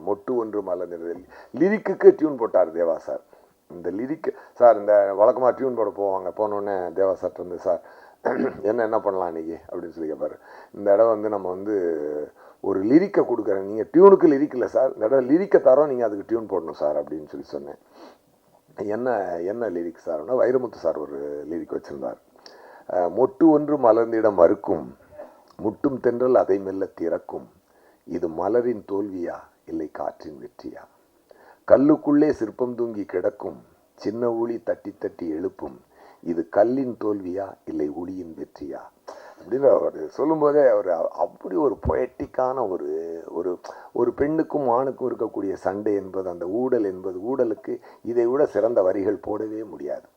மொட்டு ஒன்று மலர்ந்தது லிரிக்குக்கு டியூன் போட்டார் தேவா சார். இந்த லிரிக் சார் இந்த வழக்கமாக டியூன் போட போனோடனே தேவா சார் வந்து சார் என்ன பண்ணலாம் இன்றைக்கி அப்படின்னு சொல்லி கேட்பார். இந்த இடம் வந்து நம்ம வந்து ஒரு லிரிக்கை கொடுக்குறேன், நீங்கள் டியூனுக்கு லிரிக் இல்லை சார், இந்த இடம் லிரிக்கை தரோம், நீங்கள் அதுக்கு டியூன் போடணும் சார் அப்படின்னு சொல்லி சொன்னேன். என்ன லிரிக் சார்னா வைரமுத்து சார் ஒரு லிரிக் வச்சுருந்தார். மொட்டு ஒன்று மலர்ந்திட மறுக்கும், முட்டும் தென்றல் அதை மெல்ல திறக்கும், இது மலரின் தோல்வியா இல்லை காற்றின் வெற்றியா, கல்லுக்குள்ளே சிற்பம் தூங்கி கிடக்கும், சின்ன ஒளி தட்டி தட்டி எழுப்பும், இது கல்லின் தோல்வியா இல்லை ஒளியின் வெற்றியா அப்படின்னு அவர் சொல்லும்போதே அவர் அப்படி ஒரு பொயட்டிக்கான ஒரு பெண்ணுக்கும் ஆணுக்கும் இருக்கக்கூடிய சண்டை என்பது, அந்த ஊடல் என்பது, ஊடலுக்கு இதை விட சிறந்த வரிகள் போடவே முடியாது.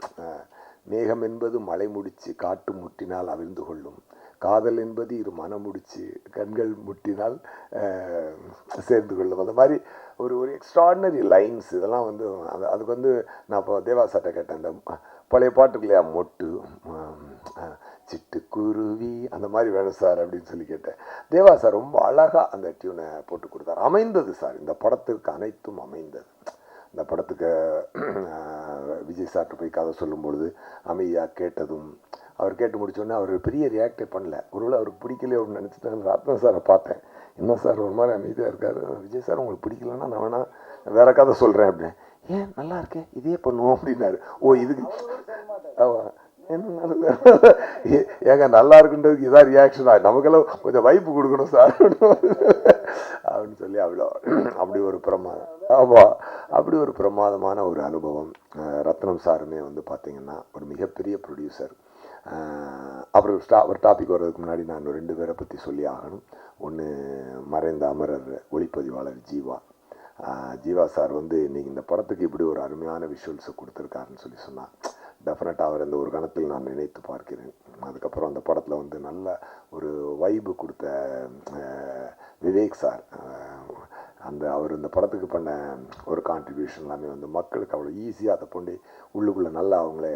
மேகம் என்பது மலை முடிச்சு காட்டு முட்டினால் அவிழ்ந்து கொள்ளும், காதல் என்பது இரு மனம் முடிச்சு கண்கள் முட்டினால் சேர்ந்து கொள்ளும். அந்த மாதிரி ஒரு எக்ஸ்ட்ராடினரி லைன்ஸ் இதெல்லாம் வந்து அதுக்கு வந்து நான் இப்போ தேவா சார்ட்ட கேட்டேன், இந்த பழைய பாட்டுக்கு இல்லையா மொட்டு சிட்டுக்குருவி அந்த மாதிரி வேணும் சார் அப்படின்னு சொல்லி கேட்டேன். தேவா சார் ரொம்ப அழகாக அந்த டியூனை போட்டு கொடுத்தார். அமைந்தது சார், இந்த படத்திற்கு அனைத்தும் அமைந்தது. இந்த படத்துக்கு விஜய் சார்ட்ட போய் கதை சொல்லும்பொழுது அமைதியாக கேட்டதும், அவர் கேட்டு முடிச்சோடனே அவர் பெரிய ரியாக்டே பண்ணல. ஒருவேளை அவருக்கு பிடிக்கலையே அப்படின்னு நினச்சிட்டேன். ரத்னம் சாரை பார்த்தேன், என்ன சார் ஒரு மாதிரி அமைதியாக இருக்கார். விஜய் சார் உங்களுக்கு பிடிக்கலன்னா நான் வேணா வேற கதை சொல்கிறேன் அப்படின்னு. ஏன் நல்லா இருக்கேன் இதே பண்ணுவோம் அப்படின்னாரு. ஓ இதுக்கு என்ன ஏங்க நல்லா இருக்குன்றதுக்கு இதான் ரியாக்ஷனா, நமக்கெல்லாம் கொஞ்சம் வைப்பு கொடுக்கணும் சார் அப்படின்னு சொல்லி அப்படி ஒரு பிரமாதம். ஆமாம், அப்படி ஒரு பிரமாதமான ஒரு அனுபவம். ரத்னம் சாருமே வந்து பார்த்திங்கன்னா ஒரு மிகப்பெரிய ப்ரொடியூசர். அப்புறம் ஒரு டாபிக் வர்றதுக்கு முன்னாடி நான் 2 பேரை பற்றி சொல்லி ஆகணும். ஒன்று மறைந்த அமரர் ஒளிப்பதிவாளர் ஜீவா சார் வந்து இன்றைக்கி இந்த படத்துக்கு இப்படி ஒரு அருமையான விஷுவல்ஸை கொடுத்துருக்காருன்னு சொல்லி சொன்னார். டெஃபினட்டாக அவர் இந்த ஒரு கணத்தில் நான் நினைத்து பார்க்கிறேன். அதுக்கப்புறம் அந்த படத்தில் வந்து நல்ல ஒரு வைபு கொடுத்த விவேக் சார், அவர் இந்த படத்துக்கு பண்ண ஒரு கான்ட்ரிபியூஷன் எல்லாமே வந்து மக்களுக்கு அவ்வளோ ஈஸியாக அதை கொண்டு உள்ளுக்குள்ளே நல்லா அவங்களே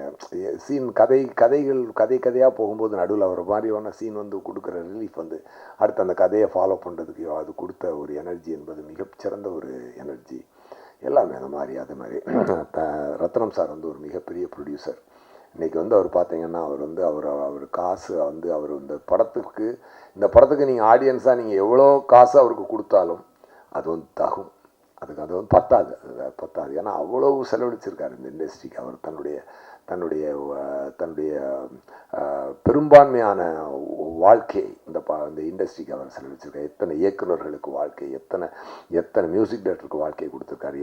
சீன் கதையாக போகும்போது நடுவில் அவர் மாதிரியான சீன் வந்து கொடுக்குற ரிலீஃப் வந்து அடுத்து அந்த கதையை ஃபாலோ பண்ணுறதுக்கு அது கொடுத்த ஒரு எனர்ஜி என்பது மிகச்சிறந்த ஒரு எனர்ஜி. எல்லாமே அந்த மாதிரி அதே மாதிரி ரத்னம் சார் வந்து ஒரு மிகப்பெரிய ப்ரொடியூசர். இன்றைக்கி வந்து அவர் பார்த்தீங்கன்னா அவர் காசு வந்து அவர் இந்த படத்துக்கு நீங்கள் ஆடியன்ஸாக நீங்கள் எவ்வளோ காசு அவருக்கு கொடுத்தாலும் அது வந்து தகும், அது வந்து பத்தாது. ஏன்னா அவ்வளவு செலவழிச்சிருக்காரு இந்த இண்டஸ்ட்ரிக்கு. அவர் தன்னுடைய பெரும்பான்மையான வாழ்க்கை இந்த இண்டஸ்ட்ரிக்கு அவர் செலவழிச்சிருக்காரு. எத்தனை இயக்குநர்களுக்கு வாழ்க்கை, எத்தனை மியூசிக் டைரக்டருக்கு வாழ்க்கையை கொடுத்துருக்காரு,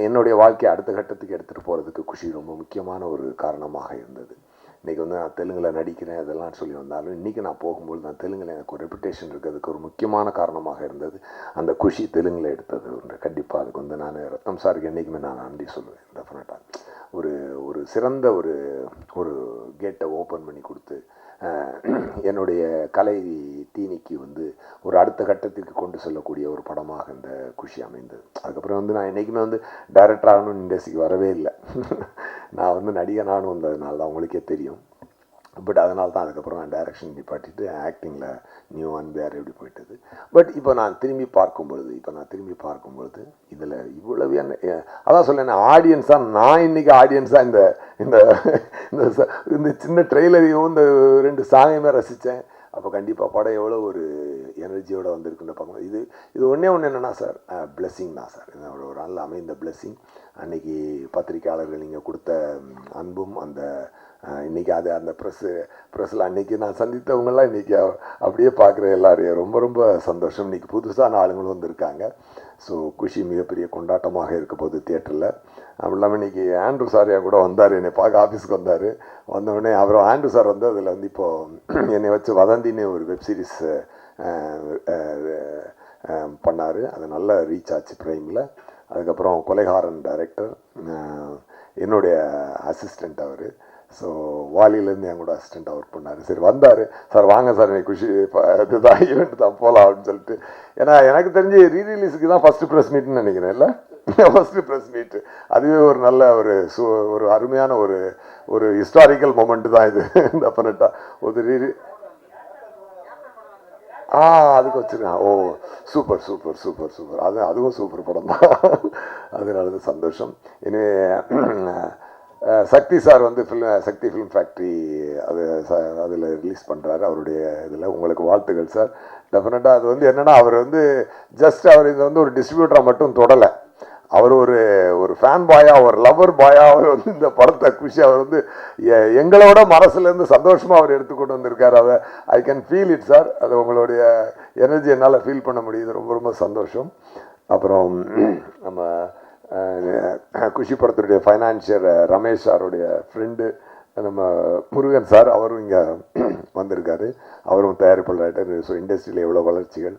என்னுடைய வாழ்க்கையை அடுத்த கட்டத்துக்கு எடுத்துகிட்டு போகிறதுக்கு குஷி ரொம்ப முக்கியமான ஒரு காரணமாக இருந்தது. இன்றைக்கி வந்து நான் தெலுங்கில் நடிக்கிறேன் இதெல்லாம் சொல்லி வந்தாலும் இன்றைக்கி நான் போகும்போது நான் தெலுங்கில் எனக்கு ஒரு ரெப்புடேஷன் இருக்கிறதுக்கு ஒரு முக்கியமான காரணமாக இருந்தது அந்த குஷி தெலுங்கில் எடுத்தது. கண்டிப்பாக அதுக்கு வந்து நான் ரத்னம் சாருக்கு என்றைக்குமே நான் நன்றி சொல்லுவேன். டெஃபினட்டாக ஒரு சிறந்த ஒரு கேட்டை ஓப்பன் பண்ணி கொடுத்து என்னுடைய கலை தீனிக்கு வந்து ஒரு அடுத்த கட்டத்துக்கு கொண்டு செல்லக்கூடிய ஒரு படமாக இந்த குஷி அமைந்தது. அதுக்கப்புறம் வந்து நான் என்றைக்குமே வந்து டைரக்டர் ஆகணும்னு இண்டஸ்ட்ரிக்கு வரவே இல்லை. நான் வந்து நடிகனானு வந்ததுனால தான் உங்களுக்கே தெரியும். பட் அதனால தான் அதுக்கப்புறம் நான் டைரக்ஷன் நிப்பாட்டிட்டு ஆக்டிங்கில் நியூ அண்ட் வேறு எப்படி போயிட்டது. பட் இப்போ நான் திரும்பி பார்க்கும்பொழுது இதில் இவ்வளவு அதான் சொல்லேன் ஆடியன்ஸாக நான் இன்றைக்கி ஆடியன்ஸாக இந்த சின்ன ட்ரெய்லரையும் இந்த 2 சாங்கையுமே ரசித்தேன். அப்போ கண்டிப்பாக படம் எவ்வளோ ஒரு எனர்ஜியோடு வந்திருக்குன்னு பார்க்கணும். இது ஒன்றே என்னென்னா சார் பிளெஸ்ஸிங் தான் சார். ஒரு நல்ல அமைந்த பிளெஸ்ஸிங். அன்றைக்கி பத்திரிக்கையாளர்கள் நீங்கள் கொடுத்த அன்பும் இன்றைக்கி அந்த ப்ரெஸ்ஸில் அன்றைக்கி நான் சந்தித்தவங்கெல்லாம் இன்றைக்கி அப்படியே பார்க்குற எல்லாரையும் ரொம்ப ரொம்ப சந்தோஷம். இன்றைக்கி புதுசான ஆளுங்களும் வந்திருக்காங்க. ஸோ குஷி மிகப்பெரிய கொண்டாட்டமாக இருக்க போகுது தியேட்டரில். அப்படி இல்லாமல் இன்றைக்கி ஆண்ட்ரூ சாரியா கூட வந்தார், என்னை பார்க்க ஆஃபீஸ்க்கு வந்தார். வந்தவுடனே அப்புறம் ஆண்ட்ரூ சார் வந்து அதில் வந்து இப்போது என்னை வச்சு வதந்தின்னு ஒரு வெப்சீரிஸ் பண்ணார். அது நல்ல ரீச் ஆச்சு ப்ரைமில். அதுக்கப்புறம் கொலைகாரன் டைரக்டர் என்னுடைய அசிஸ்டண்ட் அவர். ஸோ வாலியிலேருந்து என் கூட அசிஸ்டண்ட்டாக ஒர்க் பண்ணார். சரி வந்தார், சார் வாங்க சார் எனக்கு குஷி இதுதான் ஈவெண்ட் தான் போகலாம் அப்படின்னு சொல்லிட்டு. ஏன்னா எனக்கு தெரிஞ்சு ரீரிலீஸுக்கு தான் ஃபஸ்ட்டு ப்ரெஸ் மீட்னு நினைக்கிறேன். இல்லை ஃபஸ்ட்டு ப்ரெஸ் மீட்டு அதுவே ஒரு நல்ல ஒரு அருமையான ஒரு ஹிஸ்டாரிக்கல் மொமெண்ட்டு தான் இது. டெஃபினட்டாக ஒரு அதுக்கு வச்சுருக்கேன். ஓ சூப்பர் அதுவும் சூப்பர் படம் தான். அதனால சந்தோஷம். எனவே சக்தி சார் வந்து சக்தி ஃபிலிம் ஃபேக்ட்ரி அதில் ரிலீஸ் பண்ணுறாரு. அவருடைய இதில் உங்களுக்கு வாழ்த்துக்கள் சார். டெஃபினட்டாக அது வந்து என்னென்னா அவர் வந்து அவர் இதை வந்து ஒரு டிஸ்ட்ரிபியூட்டராக மட்டும் தொடலை. அவர் ஒரு ஃபேன் பாயாக ஒரு லவர் பாயாக அவர் வந்து இந்த படத்தை குஷி அவர் வந்து எங்களோட மனசுலேருந்து சந்தோஷமாக அவர் எடுத்துக்கொண்டு வந்திருக்கார். அதை I can feel it sir. அது உங்களுடைய எனர்ஜி என்னால் ஃபீல் பண்ண முடியுது. ரொம்ப ரொம்ப சந்தோஷம். அப்புறம் நம்ம குஷி படத்துடைய ஃபைனான்சியர் ரமேஷ் சாருடைய ஃப்ரெண்டு நம்ம முருகன் சார், அவரும் இங்கே வந்திருக்காரு. அவரும் தயாரிப்பாளர். ஸோ இண்டஸ்ட்ரியில் எவ்வளோ வளர்ச்சிகள்,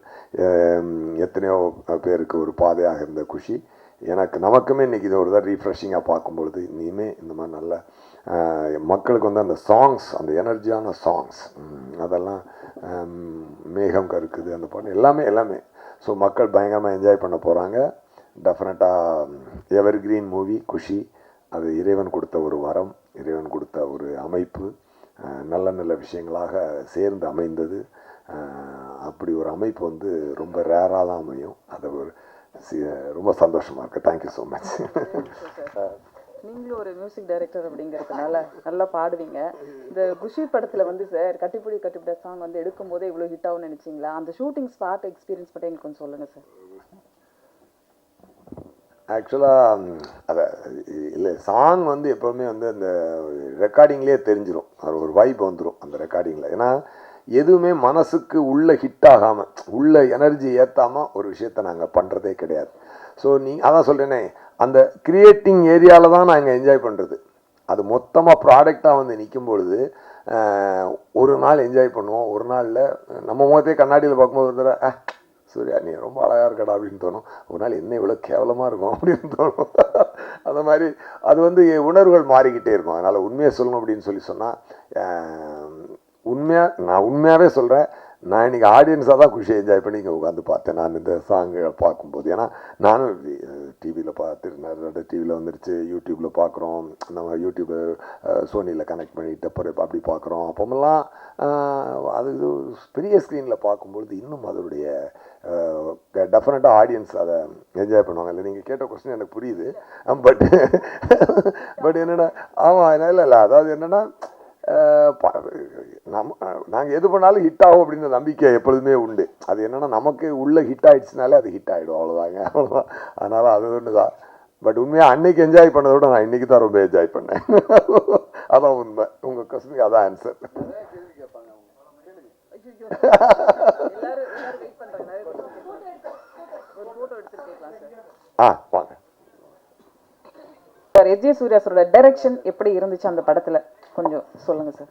எத்தனையோ பேருக்கு ஒரு பாதையாக இருந்த குஷி நமக்குமே இன்றைக்கி இது ஒரு தான் ரீஃப்ரெஷிங்காக பார்க்கும்பொழுது இனிமேல் இந்த மாதிரி நல்ல மக்களுக்கு வந்து அந்த சாங்ஸ், அந்த எனர்ஜியான சாங்ஸ், அதெல்லாம் மேகம் கருக்குது அந்த பாட்டு எல்லாமே ஸோ மக்கள் பயங்கரமாக என்ஜாய் பண்ண போகிறாங்க. டெஃபினட்டாக எவர் கிரீன் மூவி குஷி. அது இறைவன் கொடுத்த ஒரு வரம், இறைவன் கொடுத்த ஒரு அமைப்பு, நல்ல விஷயங்களாக சேர்ந்து அமைந்தது. அப்படி ஒரு அமைப்பு வந்து ரொம்ப ரேராக தான் அமையும். அது ரொம்ப சந்தோஷமாக இருக்குது. Thank you so much. நீங்களும் ஒரு மியூசிக் டைரக்டர் அப்படிங்கிறதுனால நல்லா பாடுவீங்க. இந்த குஷி படத்தில் வந்து சார் கட்டிப்பிடி சாங் வந்து எடுக்கும் போதே இவ்வளோ ஹிட் ஆகும்னு நினச்சிங்களா? அந்த ஷூட்டிங் ஸ்பாட் எக்ஸ்பீரியன்ஸ் பற்றி எனக்கு கொஞ்சம் சொல்லுங்கள் சார். ஆக்சுவலாக இல்லை, சாங் வந்து எப்போவுமே வந்து அந்த ரெக்கார்டிங்லேயே தெரிஞ்சிடும். ஒரு வைப் வந்துடும் அந்த ரெக்கார்டிங்கில். ஏன்னா எதுவுமே மனசுக்கு உள்ள ஹிட் ஆகாமல், உள்ள எனர்ஜி ஏற்றாமல் ஒரு விஷயத்தை நாங்கள் பண்ணுறதே கிடையாது. ஸோ அதான் சொல்கிறேனே, அந்த கிரியேட்டிங் ஏரியாவில் தான் நாங்கள் என்ஜாய் பண்ணுறது. அது மொத்தமாக ப்ராடக்டாக வந்து நிற்கும் பொழுது ஒரு நாள் என்ஜாய் பண்ணுவோம். ஒரு நாளில் நம்ம முகத்தையே கண்ணாடியில் பார்க்கும்போது ஒரு தடவை சூர்யா நீ ரொம்ப அழகாக இருக்கடா அப்படின்னு தோணும். ஒரு நாள் என்ன இவ்வளோ கேவலமாக இருக்கும் அப்படின்னு தோணும். அந்த மாதிரி அது வந்து உணர்வுகள் மாறிக்கிட்டே இருக்கும். அதனால் உண்மையை சொல்லணும் அப்படின்னு சொன்னால் நான் உண்மையாகவே சொல்கிறேன். நான் இன்னைக்கு ஆடியன்ஸாக தான் குஷி என்ஜாய் பண்ணி இங்கே உட்காந்து பார்த்தேன் நான் இந்த சாங்கை பார்க்கும்போது. ஏன்னா நானும் டிவியில் பார்த்து நிறைய டிவியில் வந்துருச்சு, யூடியூப்பில் பார்க்குறோம், நம்ம யூடியூப் சோனியில் கனெக்ட் பண்ணிட்டு அப்புறம் அப்படி பார்க்குறோம். அப்போமெல்லாம் அது இது பெரிய ஸ்க்ரீனில் பார்க்கும்பொழுது இன்னும் அதனுடைய டெஃபினட்டாக ஆடியன்ஸ் அதை என்ஜாய் பண்ணுவாங்க. இல்லை நீங்கள் கேட்ட கொஸ்டின் எனக்கு புரியுது. பட் என்னென்னா ஆமாம் இல்லை அதாவது என்னென்னா நாங்கள் எது பண்ணாலும் ஹிட் ஆகும் அப்படின்ற நம்பிக்கை எப்பொழுதுமே உண்டு. அது என்னென்னா நமக்கு உள்ள ஹிட் ஆகிடுச்சுனாலே அது ஹிட் ஆகிடும், அவ்வளோதாங்க, அவ்வளோதான். அதனால் அது ஒன்று தான். பட் உண்மையாக அன்னைக்கு என்ஜாய் பண்ணதை விட நான் இன்றைக்கி தான் ரொம்ப என்ஜாய் பண்ணேன். அதான் உண்மை. உங்கள் கொஸ்டினுக்கு அதான் ஆன்சர். வாங்க சார். எஸ் ஜே சூர்யா சாரோட டைரக்ஷன் எப்படி இருந்துச்சு அந்த படத்துல, கொஞ்சம் சொல்லுங்க சார்.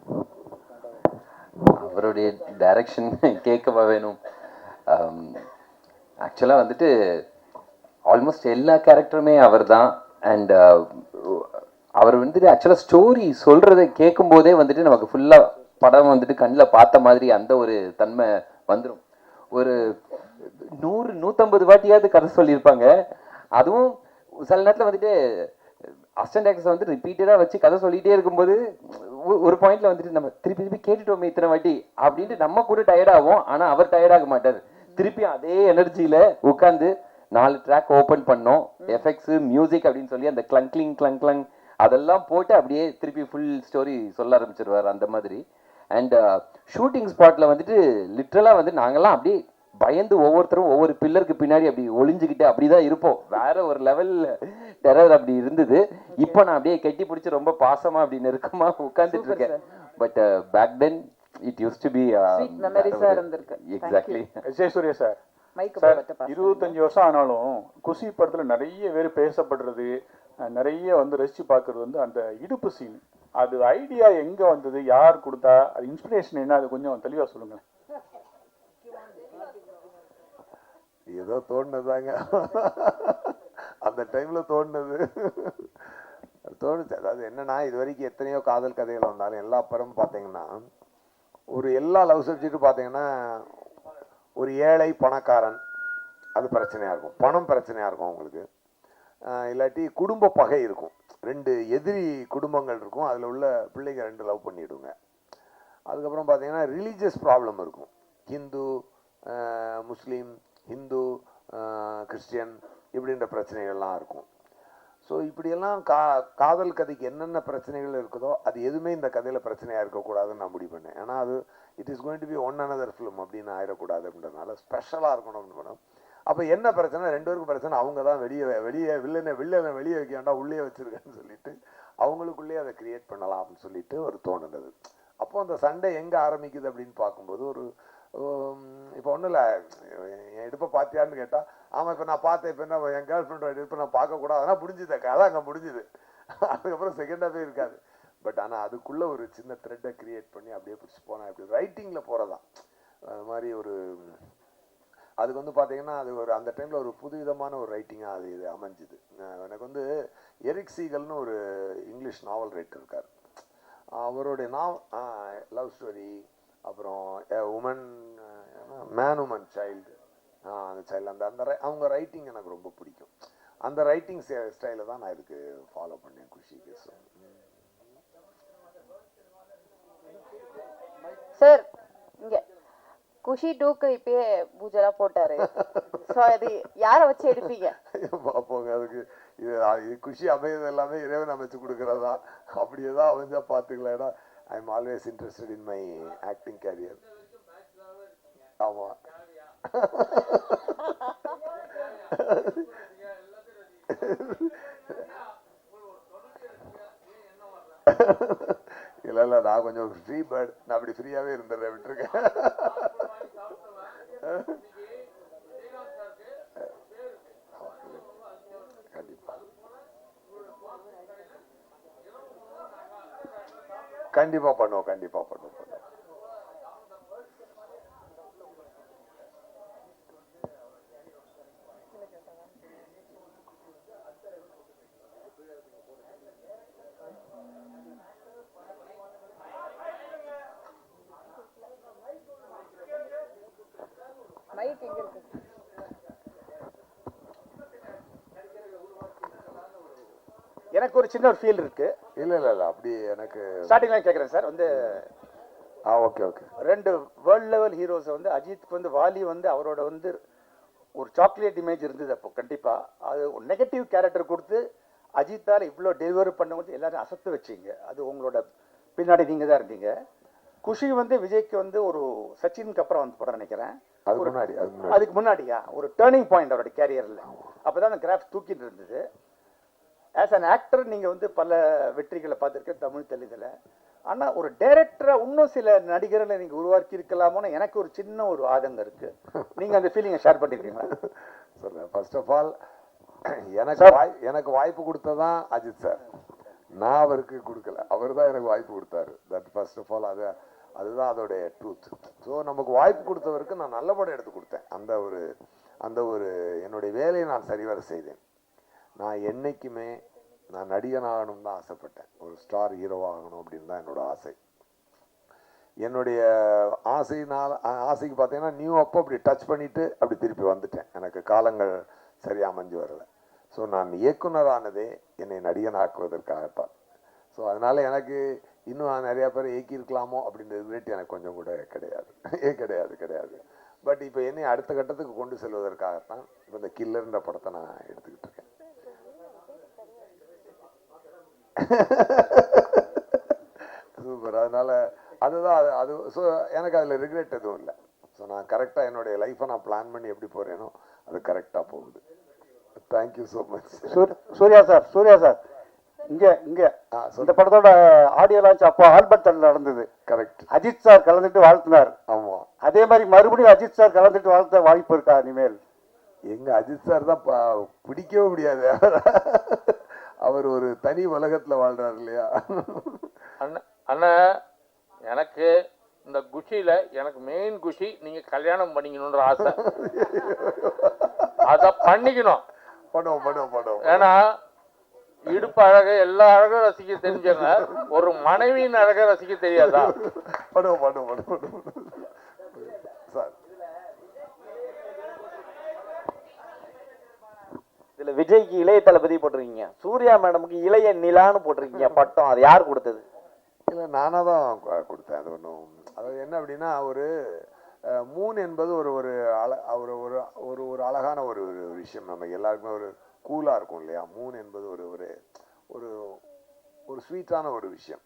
அவருடைய டைரக்ஷன் கேட்கவா வேணும். ஆக்சுவலாக வந்துட்டு ஆல்மோஸ்ட் எல்லா கேரக்டருமே அவர் தான். அண்ட் அவர் வந்துட்டு ஆக்சுவலாக ஸ்டோரி சொல்கிறத கேட்கும்போதே வந்துட்டு நமக்கு ஃபுல்லாக படம் வந்துட்டு கண்ணில் பார்த்த மாதிரி அந்த ஒரு தன்மை வந்துடும். ஒரு 100-150 வாட்டியாவது கதை சொல்லியிருப்பாங்க. அதுவும் சில நேரத்தில் வந்துட்டு அசிஸ்டன்ட் ஆக்டர்ஸ் வந்து ரிப்பீட்டடாக வச்சு கதை சொல்லிகிட்டே இருக்கும்போது ஒரு பாயிண்ட்ல வந்துட்டு நம்ம திருப்பி திருப்பி கேட்டுட்டோமே இத்தனை வாட்டி அப்படின்ட்டு நம்ம கூட டயர்ட் ஆகும். ஆனால் அவர் டயர்டாக மாட்டார். திருப்பி அதே எனர்ஜியில் உட்காந்து 4 ட்ராக் ஓப்பன் பண்ணோம், எஃபெக்ட்ஸு மியூசிக் அப்படின்னு சொல்லி அந்த கிளங் அதெல்லாம் போட்டு அப்படியே திருப்பி ஃபுல் ஸ்டோரி சொல்ல ஆரம்பிச்சிருவார் அந்த மாதிரி. அண்ட் ஷூட்டிங் ஸ்பாட்டில் வந்துட்டு லிட்ரலாக வந்து நாங்கள்லாம் அப்படியே பயந்து ஒவ்வொருத்தரும் ஒவ்வொரு பில்லருக்கு பின்னாடி அப்படி ஒளிஞ்சுக்கிட்டு அப்படிதான் இருப்போம். வேற ஒரு லெவல்ல டெரர் அப்படி இருந்தது. இப்போ நான் அப்படியே கட்டி பிடிச்சி ரொம்ப பாசமா அப்படி நெருக்கமா உட்கார்ந்துட்டு இருக்கேன். But back then it used to be exactly. Jayasurya sir, 25 வருஷம் ஆனாலும் குஷி படத்துல நிறைய பேர் பேசப்படுறது, நிறைய வந்து ரசிச்சு பார்க்கறது வந்து அந்த இடுப்பு சீன். அது ஐடியா எங்க வந்தது, யார் கொடுத்தா, அது இன்ஸ்பிரேஷன் என்ன, அது கொஞ்சம் தெளிவா சொல்லுங்க. ஏதோ தோணுதாங்க, அந்த டைம்ல தோணுது. அதாவது என்னன்னா, இது வரைக்கும் எத்தனையோ காதல் கதைகள் வந்தாலும் எல்லா படமும் பார்த்தீங்கன்னா ஒரு எல்லா லவ் சப்ஜெக்டும் பார்த்தீங்கன்னா ஒரு ஏழை பணக்காரன் அது பிரச்சனையா இருக்கும், பணம் பிரச்சனையா இருக்கும் அவங்களுக்கு. இல்லாட்டி குடும்ப பகை இருக்கும், 2 எதிரி குடும்பங்கள் இருக்கும், அதில் உள்ள பிள்ளைங்க 2 லவ் பண்ணிவிடுங்க. அதுக்கப்புறம் பார்த்தீங்கன்னா ரிலீஜியஸ் ப்ராப்ளம் இருக்கும், ஹிந்து முஸ்லீம், ஹிந்து கிறிஸ்டியன் இப்படின்ற பிரச்சனைகள்லாம் இருக்கும். ஸோ இப்படியெல்லாம் காதல் கதைக்கு என்னென்ன பிரச்சனைகள் இருக்குதோ அது எதுவுமே இந்த கதையில் பிரச்சனையாக இருக்கக்கூடாதுன்னு நான் முடிவு பண்ணேன். ஏன்னா அது it is going to be one another film அப்படின்னு ஆயிடக்கூடாது அப்படின்றதுனால ஸ்பெஷலாக இருக்கணும் அப்படின்னு பண்ணோம். அப்போ என்ன பிரச்சனை, 2 பேருக்கும் பிரச்சனை, அவங்க தான் வெளியே வில்லனை வெளியே வைக்க வேண்டாம், உள்ளே வச்சிருக்கேன்னு சொல்லிட்டு அவங்களுக்குள்ளேயே அதை கிரியேட் பண்ணலாம் அப்படின்னு சொல்லிட்டு ஒரு தோணுனது. அப்போ அந்த சண்டை எங்கே ஆரம்பிக்குது அப்படின்னு பார்க்கும்போது ஒரு இப்போ ஒன்றும் இல்லை, என் இடுப்பை பார்த்தியான்னு கேட்டால் ஆமாம் இப்போ நான் பார்த்தேன், இப்போ என்ன என் கேர்ள் ஃப்ரெண்டோட இடுப்பை நான் பார்க்கக்கூடாது, அதெல்லாம் முடிஞ்சுது, அதான் அங்கே முடிஞ்சுது. அதுக்கப்புறம் செகண்டாகவே இருக்காது. பட் ஆனால் அதுக்குள்ளே ஒரு சின்ன த்ரெட்டை கிரியேட் பண்ணி அப்படியே பிடிச்சி போனால் இப்படி ரைட்டிங்கில் போகிறதான் அது மாதிரி ஒரு அதுக்கு வந்து பார்த்தீங்கன்னா அது ஒரு அந்த டைமில் ஒரு புதுவிதமான ஒரு ரைட்டிங்காக அது இது அமைஞ்சுது. எனக்கு வந்து எரிக் சீகல்னு ஒரு இங்கிலீஷ் நாவல் ரைட்டர் இருக்கார். அவருடைய லவ் ஸ்டோரி, அப்புறம் உமன் மேன் உமன் சைல்டு, அந்த சைல்டு அந்த அவங்க ரைட்டிங் எனக்கு ரொம்ப பிடிக்கும். அந்த ரைட்டிங் ஸ்டைலை தான் நான் இதுக்கு ஃபாலோ பண்ணேன் குஷிக்கு. சார் இங்க குஷி 2க்கு இப்பயே பூஜைலாம் போட்டாரு. ஸோ அது யாரை வச்சு எடுப்பீங்க? பார்ப்போங்க, அதுக்கு இது குஷி அமையது எல்லாமே இறைவன் அமைச்சு கொடுக்குறதா, அப்படியே தான் அமைஞ்சா பார்த்துக்கலாம். ஏன்னா I am always interested in my acting career. ஆமாம், இல்லை நான் கொஞ்சம் ஃப்ரீ பேர்ட், நான் அப்படி ஃப்ரீயாகவே இருந்துடுறேன், விட்டுருக்கேன். கண்டிப்பா பண்ணுவோம். எனக்கு ஒரு சின்ன ஒரு ஃபீல் இருக்கு. இல்லை அப்படி எனக்கு ஸ்டார்டிங்ல கேட்குறேன் சார், வந்து ஓகே 2 வேர்ல்ட் லெவல் ஹீரோஸ் வந்து அஜித்துக்கு வந்து வாலி வந்து அவரோட வந்து ஒரு சாக்லேட் இமேஜ் இருந்தது. அப்போ கண்டிப்பா அது ஒரு நெகட்டிவ் கேரக்டர் கொடுத்து அஜித்தால் இவ்வளோ டெலிவரி பண்ணவங்க எல்லாரும் அசத்து வச்சிங்க. அது உங்களோட பின்னாடி நீங்க தான் இருந்தீங்க. குஷி வந்து விஜய்க்கு வந்து ஒரு சச்சினுக்கு அப்புறம் வந்து படம் நினைக்கிறேன். அதுக்கு முன்னாடியா ஒரு டேர்னிங் பாயிண்ட் அவரோட கேரியர்ல. அப்பதான் அந்த கிராஃப் தூக்கிட்டு இருந்தது. ஆஸ் அன் ஆக்டர் நீங்க வந்து பல வெற்றிகளை பார்த்துருக்கேன் தமிழ் தெலுங்குல. ஆனா ஒரு டைரக்டரா இன்னும் சில நடிகர்களை நீங்க உருவாக்கி இருக்கலாமோன்னு எனக்கு ஒரு சின்ன ஒரு ஆதங்கம் இருக்கு. நீங்க அந்த ஃபீலிங்கை ஷேர் பண்ணிருக்கீங்களா? சொல்றேன். ஃபர்ஸ்ட் ஆஃப் ஆல் எனக்கு வாய்ப்பு கொடுத்ததான் அஜித் சார். நான் அவருக்கு கொடுக்கல, அவர் தான் எனக்கு வாய்ப்பு கொடுத்தாரு. தட் ஃபர்ஸ்ட் ஆஃப் ஆல் அதுதான் அதோடைய ட்ரூத். ஸோ நமக்கு வாய்ப்பு கொடுத்தவருக்கு நான் நல்ல படம் எடுத்து கொடுத்தேன். அந்த ஒரு என்னுடைய வேலையை நான் சரிவர செய்தேன். நான் என்னைக்குமே நான் நடிகன் ஆகணும்னு தான் ஆசைப்பட்டேன். ஒரு ஸ்டார் ஹீரோ ஆகணும் அப்படின்னு தான் என்னோட ஆசை. என்னுடைய ஆசைக்கு பார்த்தீங்கன்னா நியூ அப்போ அப்படி டச் பண்ணிட்டு அப்படி திருப்பி வந்துட்டேன். எனக்கு காலங்கள் சரியாக அமைஞ்சு வரல. ஸோ நான் இயக்குனரானதே என்னை நடிகன் ஆக்குவதற்காகத்தான். ஸோ அதனால எனக்கு இன்னும் நிறையா பேர் இயக்கியிருக்கலாமோ அப்படின்ற ரிலேட் எனக்கு கொஞ்சம் கூட கிடையாது. பட் இப்போ என்னை அடுத்த கட்டத்துக்கு கொண்டு செல்வதற்காகத்தான் இப்போ இந்த கில்லர்ன்ற படத்தை நான் எடுத்துக்கிட்டு இருக்கேன். சூப்பர். அதனால அதுதான் அது. ஸோ எனக்கு அதில் ரிக்ரெட் எதுவும் இல்லை. ஸோ நான் கரெக்டாக என்னுடைய லைஃப்பை நான் பிளான் பண்ணி எப்படி போகிறேனோ அது கரெக்டாக போகுது. Thank you so much. Surya sir இங்க இந்த படத்தோட ஆடியோ லான்ச் அப்போ ஆல்பர்ட் நடந்தது. கரெக்ட். அஜித் சார் கலந்துட்டு வாழ்த்தினார். ஆமா. அதே மாதிரி மறுபடியும் அஜித் சார் கலந்துட்டு வாழ்த்த வாய்ப்பு இருக்கா இனிமேல்? எங்க அஜித் சார் தான் பிடிக்கவே முடியாது. அவர் ஒரு தனி உலகத்துல வாழ்றாரு இல்லையா? அண்ணா எனக்கு இந்த குஷியில எனக்கு மெயின் குஷி நீங்க கல்யாணம் பண்ணிக்கணும்ன்ற ஆசை. அத பண்ணிக்கணும். படம். ஏன்னா இடுப்பு அழக எல்லா அழகும் ரசிக்க தெரிஞ்சவங்க ஒரு மனைவியின் அழக ரசிக்க தெரியாதா? படம் சார். இதுல விஜய்க்கு இளைய தளபதி போட்டிருக்கீங்க, சூர்யா மேடமுக்கு இளைய நிலான்னு போட்டிருக்கீங்க பட்டம். அது யார் கொடுத்தது? இல்லை, நானாக தான் கொடுத்தேன். அது ஒன்றும் அதாவது என்ன அப்படின்னா ஒரு மூன் என்பது ஒரு ஒரு அழகான ஒரு விஷயம். நம்ம எல்லாருக்குமே ஒரு கூலாக இருக்கும் இல்லையா? மூன் என்பது ஒரு ஸ்வீட்டான ஒரு விஷயம்.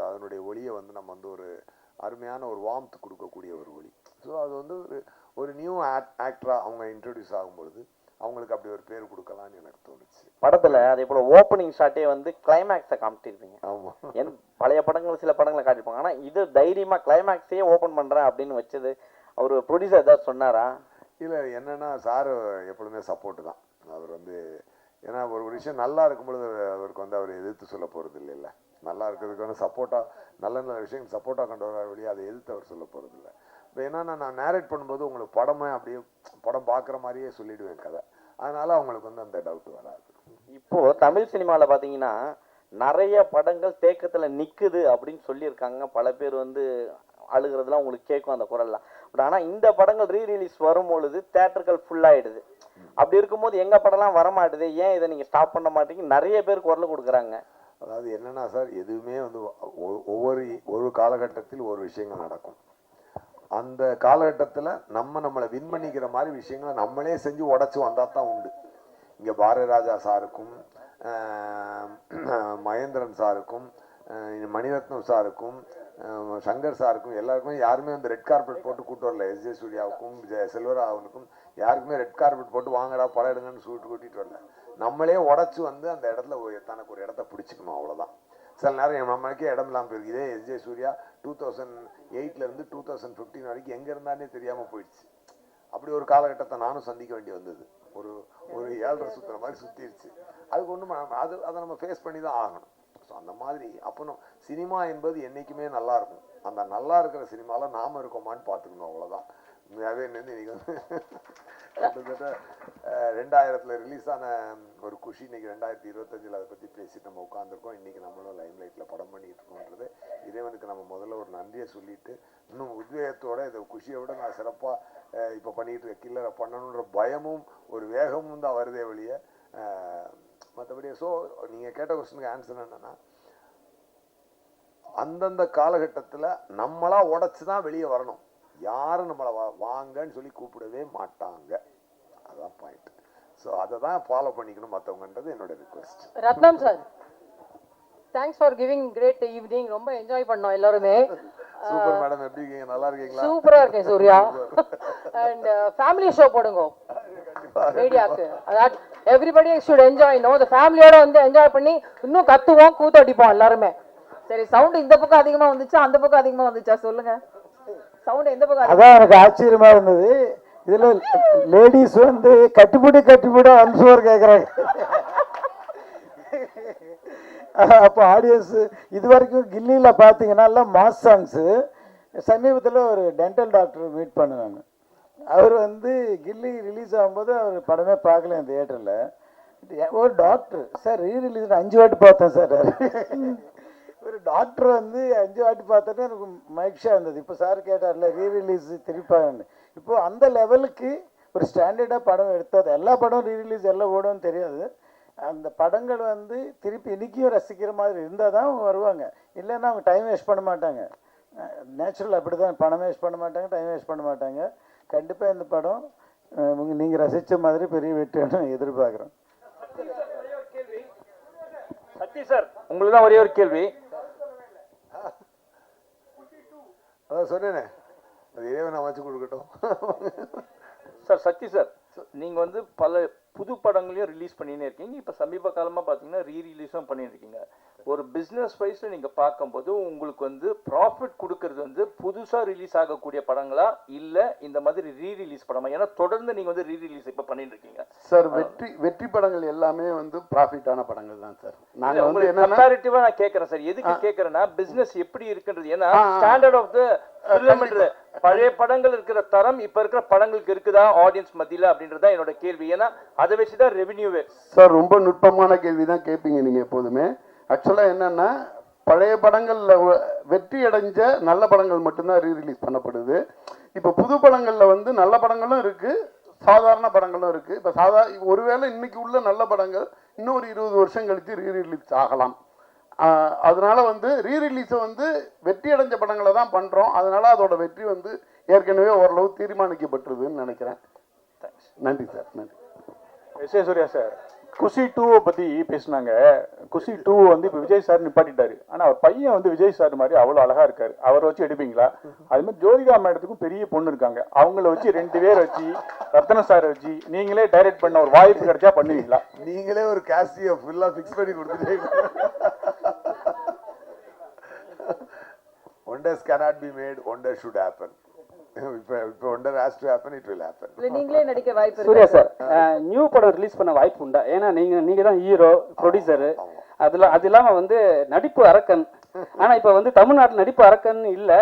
அதனுடைய ஒளியை வந்து நம்ம வந்து ஒரு அருமையான ஒரு வார்ம்த் கொடுக்கக்கூடிய ஒரு ஒளி. ஸோ அது வந்து ஒரு நியூ ஆக்டராக அவங்க இன்ட்ரடியூஸ் ஆகும்பொழுது அவங்களுக்கு அப்படி ஒரு பேர் கொடுக்கலான்னு எனக்கு தோணுச்சு. படத்துல அதே போல ஓப்பனிங் ஷாட்டே வந்து கிளைமேக்ஸை காமிச்சிருப்பீங்க. ஆமா. பழைய படங்கள் சில படங்களை காட்டிருப்பாங்க. ஆனா இது தைரியமா கிளைமேக்ஸையே ஓப்பன் பண்றேன் அப்படின்னு வச்சது அவர் ப்ரொடியூசர் ஏதாவது சொன்னாரா? இல்லை, என்னன்னா சார் எப்பொழுதுமே சப்போர்ட் தான். அவர் வந்து ஏன்னா ஒரு விஷயம் நல்லா இருக்கும்பொழுது அவருக்கு வந்து அவர் எதிர்த்து சொல்ல போகிறது இல்லை. நல்லா இருக்கிறதுக்கு வந்து சப்போர்ட்டாக நல்ல விஷயம் சப்போர்ட்டாக கொண்டு வர வழியாக அதை எதிர்த்து அவர் சொல்ல போகிறது இல்லை. இப்போ என்னன்னா நான் நேரேட் பண்ணும்போது உங்களுக்கு படமே அப்படியே படம் பார்க்குற மாதிரியே சொல்லிடுவேன் கதை. அதனால அவங்களுக்கு வந்து அந்த டவுட் வராது. இப்போ தமிழ் சினிமாவில் பார்த்தீங்கன்னா நிறைய படங்கள் தேக்கத்தில் நிற்குது அப்படின்னு சொல்லியிருக்காங்க. பல பேர் வந்து அழுகிறதுலாம் உங்களுக்கு கேட்கும் அந்த குரல்லாம். பட் ஆனால் இந்த படங்கள் ரீரிலீஸ் வரும்பொழுது தேட்டர்கள் ஃபுல்லாகிடுது. அப்படி இருக்கும்போது எங்கள் படம்லாம் வரமாட்டுது, ஏன் இதை நீங்கள் ஸ்டாப் பண்ண மாட்டீங்க நிறைய பேர் குரல் கொடுக்குறாங்க. அதாவது என்னன்னா சார், எதுவுமே வந்து ஒரு காலகட்டத்தில் ஒரு விஷயங்கள் நடக்கும். அந்த காலகட்டத்தில் நம்மளை வின் பண்ணிக்கிற மாதிரி விஷயங்களை நம்மளே செஞ்சு உடச்சி வந்தால் தான் உண்டு. இங்கே பாரதிராஜா சாருக்கும் மகேந்திரன் சாருக்கும் மணிரத்னம் சாருக்கும் சங்கர் சாருக்கும் எல்லாருக்குமே யாருமே வந்து ரெட் கார்பெட் போட்டு கூட்டு வரல. எஸ்.ஜே. சூர்யாவுக்கும் செல்வராகவனுக்கும் யாருக்குமே ரெட் கார்பெட் போட்டு வாங்கடா படம் எடுங்கன்னு சொல்லிட்டு கூட்டிகிட்டு வரல. நம்மளே உடச்சி வந்து அந்த இடத்துல தனக்கு ஒரு இடத்த பிடிச்சிக்கணும், அவ்வளோதான். சில நேரம் நம்மளுக்கே இடம் இல்லாமல் போயிருக்கு. இதே எஸ்.ஜே. சூர்யா 2008 2015 வரைக்கும் எங்கே இருந்தானே தெரியாமல் போயிடுச்சு. அப்படி ஒரு காலகட்டத்தை நானும் சந்திக்க வேண்டி வந்தது. ஒரு ஏழரை சுற்றுற மாதிரி சுற்றிடுச்சு. அதுக்கு ஒன்றும் அதை நம்ம ஃபேஸ் பண்ணி தான் ஆகணும். ஸோ அந்த மாதிரி அப்போ சினிமா என்பது என்றைக்குமே நல்லா இருக்கும். அந்த நல்லா இருக்கிற சினிமாவில் நாம் இருக்கோமான்னு பார்த்துக்கணும், அவ்வளோதான். இன்னைக்கு வந்து கிட்டத்தட்ட 2000 ரிலீஸ் ஆன ஒரு குஷி இன்னைக்கு 2025 அதை பற்றி பேசிட்டு நம்ம உட்காந்துருக்கோம். இன்றைக்கி நம்மளும் லைம் லைட்டில் படம் பண்ணிகிட்டு இருக்கோன்றது இறைவனுக்கு நம்ம முதல்ல ஒரு நன்றியை சொல்லிட்டு இன்னும் உத்வேகத்தோட இதை குஷியை விட நான் சிறப்பாக இப்போ பண்ணிகிட்டு இருக்க கில்லரை பண்ணணுன்ற பயமும் ஒரு வேகமும் தான் வருதே வழிய மற்றபடி ஸோ நீங்கள் கேட்ட கொஸ்டினுக்கு ஆன்சர் என்னன்னா, அந்தந்த காலகட்டத்தில் நம்மளா உடச்சி தான் வெளியே வரணும். யாரும் நம்மளை வாங்கன்னு சொல்லி கூப்பிடவே மாட்டாங்க. அதுதான் பாயிண்ட். ஸோ அதை தான் ஃபாலோ பண்ணிக்கணும் மற்றவங்கன்றது என்னோட request. Rathnam sir, thanks for giving great evening. ரொம்ப என்ஜாய் பண்ணோம் எல்லாருமே. சூப்பர் மேடம், எப்படி இருக்கீங்க? நல்லா இருக்கீங்களா? சூப்பரா இருக்கேன் சூர்யா. அண்ட் ஃபேமிலி ஷோ போடுங்க மீடியாக்கு. அதாவது எவ்ரிபடி ஷுட் என்ஜாய். நோ த ஃபேமிலியோட வந்து என்ஜாய் பண்ணி இன்னும் கத்துவோம், கூத்தடிப்போம் எல்லாருமே. சரி, சவுண்ட் இந்த பக்கம் அதிகமா வந்துச்சா அந்த பக்கம் அதிகமா வந்துச்சா சொல்லுங்க. சவுண்ட் எந்த பக்கம்? அதான் எனக்கு ஆச்சரியமா இருந்தது. இதுல லேடிஸ் வந்து கட்டிப்பிடி அன்சுவர் கேட்குறாங்க. அப்போ ஆடியன்ஸ் இது வரைக்கும் கில்லியில் பார்த்தீங்கன்னா எல்லாம் மாஸ் சாங்ஸு. சமீபத்தில் ஒரு டென்டல் டாக்டர் மீட் பண்ணுவாங்க. அவர் வந்து கில்லி ரிலீஸ் ஆகும்போது அவர் படமே பார்க்கல என் தியேட்டரில். ஒரு டாக்டர், சார் ரீ ரிலீஸ் 5 வாட்டி பார்த்தேன் சார். ஒரு டாக்டர் வந்து 5 வாட்டி பார்த்தோன்னே எனக்கு மகிழ்ச்சியாக இருந்தது. இப்போ சார் கேட்டார்ல ரீ ரிலீஸ் திருப்பாங்கன்னு. இப்போது அந்த லெவலுக்கு ஒரு ஸ்டாண்டர்டாக படம் எடுத்தது. எல்லா படம் ரீ ரிலீஸ் எல்லாம் ஓடும்னு தெரியாது. அந்த படங்கள் வந்து திருப்பி இன்றைக்கும் ரசிக்கிற மாதிரி இருந்தால் தான் அவங்க வருவாங்க. இல்லைன்னா அவங்க டைம் வேஸ்ட் பண்ண மாட்டாங்க. நேச்சுரல் அப்படி தான், பணம் வேஸ்ட் பண்ண மாட்டாங்க, டைம் வேஸ்ட் பண்ண மாட்டாங்க. கண்டிப்பாக இந்த படம் நீங்கள் ரசித்த மாதிரி பெரிய வெற்றின்னு எதிர்பார்க்குறோம். சக்தி சார், உங்களுக்கு தான் ஒரே ஒரு கேள்வி. அதான் சொன்னேனே, அது இறைவன் அமைச்சு கொடுக்கட்டும். சார் சக்தி சார், நீங்கள் வந்து பல புது படங்களையும் ரிலீஸ் பண்ணினே இருக்கீங்க. இப்போ சமீப காலமாக பார்த்தீங்கன்னா ரீ ரிலீஸும் பண்ணிட்டு இருக்கீங்க. ஒரு பிஸ்னஸ் வைஸில் நீங்கள் பார்க்கும்போது உங்களுக்கு வந்து ப்ராஃபிட் கொடுக்கறது வந்து புதுசாக ரிலீஸ் ஆகக்கூடிய படங்களா இல்லை இந்த மாதிரி ரீ ரிலீஸ் படமா? ஏன்னா தொடர்ந்து நீங்கள் வந்து ரீ ரிலீஸ் இப்போ பண்ணிட்டு இருக்கீங்க சார். வெற்றி படங்கள் எல்லாமே வந்து ப்ராஃபிட்டான படங்கள் தான் சார். நாங்கள் வந்து என்ன கம்பேரிட்டிவா நான் கேட்கறேன் சார். எதுக்கு கேட்கறேன்னா பிசினஸ் எப்படி இருக்குன்றது. ஏன்னா ஸ்டாண்டர்ட் ஆஃப் த ஃபிலிம்ன்றது பழைய படங்கள் இருக்கிற தரம் இப்ப இருக்கிற படங்களுக்கு இருக்குதா ஆடியன்ஸ் மத்தியில அப்படின்றத என்னோட கேள்வி. ஏன்னா அதை வச்சுதான் ரெவென்யூவே. சார் ரொம்ப நுட்பமான கேள்வி தான் கேட்பீங்க நீங்க எப்போதுமே. ஆக்சுவலா என்னன்னா, பழைய படங்கள்ல வெற்றி அடைஞ்ச நல்ல படங்கள் மட்டும்தான் ரீ ரிலீஸ் பண்ணப்படுது. இப்போ புது படங்கள்ல வந்து நல்ல படங்களும் இருக்கு, சாதாரண படங்களும் இருக்கு. இப்போ ஒருவேளை இன்னைக்கு உள்ள நல்ல படங்கள் இன்னும் ஒரு 20 வருஷம் கழித்து ரீ ரிலீஸ் ஆகலாம். அதனால வந்து ரீ ரிலீஸை வந்து வெற்றி அடைஞ்ச படங்களை தான் பண்றோம். அதனால அதோட வெற்றி வந்து ஏற்கனவே ஓரளவு தீர்மானிக்கப்பட்டிருதுன்னு நினைக்கிறேன். நன்றி சார். நன்றி. எஸ் ஏ சூர்யா சார், குஷி 2 பற்றி பேசினாங்க. குஷி 2 வந்து இப்போ விஜய் சார் நிப்பாட்டிட்டாரு. ஆனால் அவர் பையன் வந்து விஜய் சார் மாதிரி அவ்வளோ அழகாக இருக்காரு. அவரை வச்சு எடுப்பீங்களா? அது மாதிரி ஜோதிகா மேடத்துக்கும் பெரிய பொண்ணு இருக்காங்க. அவங்கள வச்சு 2 பேர் வச்சு ரத்ன சாரை வச்சு நீங்களே டைரக்ட் பண்ண ஒரு வாய்ப்பு கிடைச்சா பண்ணுவீங்களா? நீங்களே ஒரு காஸ்டியை ஃபுல்லாக ஃபிக்ஸ் பண்ணி கொடுத்துட்டீங்க. Wonders cannot be made, wonders should happen. If wonder has to happen, it will happen. நீங்களே நடிக்க வாய்ப்பு இருக்கு. சூர்யா சார், நியூ படம் ரிலீஸ் பண்ண வாய்ப்பு உண்டா? ஏன்னா நீங்க தான் ஹீரோ, ப்ரொடியூசரு. அது இல்லாம வந்து நடிப்பு அரக்கன். ஆனா இப்ப வந்து தமிழ்நாட்டில் நடிப்பு அரக்கன் இல்ல,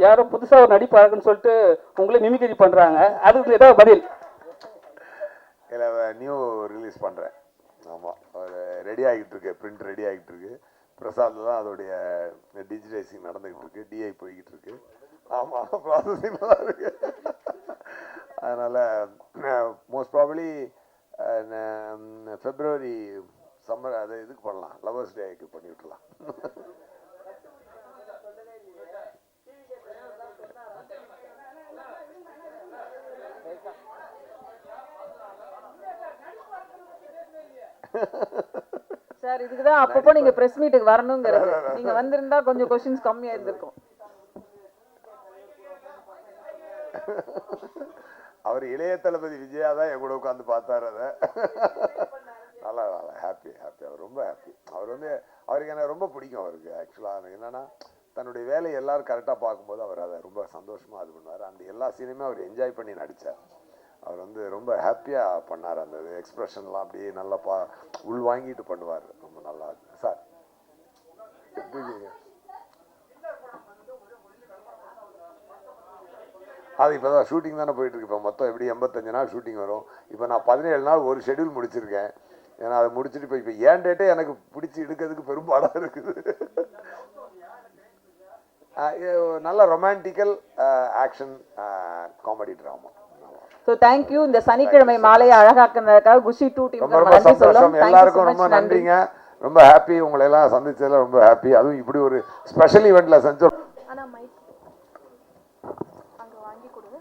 யாரோ புதுசா ஒரு நடிப்பு அரக்கன் சொல்லிட்டு உங்களே மிமிக்ரி பண்றாங்க. அதுக்கு ஏதாவது பதில்? இல்லை, நியூ ரிலீஸ் பண்ணுறேன். ஆமாம், ரெடி ஆகிட்டு இருக்கு, பிரிண்ட் ரெடி ஆகிட்டு இருக்கு. பிரசாத்தில் தான் அதோடைய டிஜிட்டைசிங் நடந்துகிட்டு இருக்கு, டிஐ போய்கிட்டு இருக்கு. ஆமாம், ப்ராசஸிங் தான் இருக்கு. அதனால் மோஸ்ட் ப்ராபப்ளி ஃபெப்ரவரி சம்மர் அதை இதுக்கு பண்ணலாம், லவர்ஸ் டேக்கு பண்ணி விட்டுலாம். சார், இதுக்கு தான் அப்பப்போ நீங்க பிரஸ் மீட்டுக்கு வரணுங்கிறது. நீங்க வந்திருந்தா கொஞ்சம் கொஸ்டின்ஸ் கம்மியா இருந்திருக்கும். அவர் இளைய தளபதி விஜயா தான் என் கூட உட்காந்து பார்த்தாரு. அதை நல்லா ஹாப்பி. அவர் ரொம்ப ஹாப்பி. அவர் வந்து அவருக்கு எனக்கு ரொம்ப பிடிக்கும். அவருக்கு ஆக்சுவலாக என்னன்னா, தன்னுடைய வேலையை எல்லாரும் கரெக்டாக பார்க்கும்போது அவர் அதை ரொம்ப சந்தோஷமாக இது பண்ணுவார். அந்த எல்லா சீனுமே அவர் என்ஜாய் பண்ணி நடித்தார். அவர் வந்து ரொம்ப ஹாப்பியாக பண்ணார். அந்த எக்ஸ்பிரஷன்லாம் அப்படியே நல்லா உள் வாங்கிட்டு பண்ணுவார். ரொம்ப நல்லா இருக்கு சார். அது இப்போ தான் ஷூட்டிங் தானே போயிட்டுருக்கு. இப்போ மொத்தம் எப்படி 85 நாள் ஷூட்டிங் வரும். இப்போ நான் 17 நாள் ஒரு ஷெடியூல் முடிச்சிருக்கேன். ஏன்னா அதை முடிச்சுட்டு இப்போ ஏன் டேட்டே எனக்கு பிடிச்சி எடுக்கிறதுக்கு பெரும்பாடாக இருக்குது. நல்ல ரொமான்டிக்கல் action comedy drama. So thank you. இந்த சனிக்கிழமை மாலையை அழகாக்குனதுக்காக குஷி 2 டீமுக்கு ரொம்ப ரொம்ப நன்றி சொல்லும். சந்தோஷம். எல்லாருக்கும் ரொம்ப நன்றிங்க. ரொம்ப ஹாப்பி, உங்களை எல்லாம் சந்திச்சதுல ரொம்ப ஹாப்பி. அதுவும் இப்படி ஒரு ஸ்பெஷல் ஈவெண்ட்ல செஞ்சோம். ஆனா மைக் அங்க வாங்கி கொடுங்க.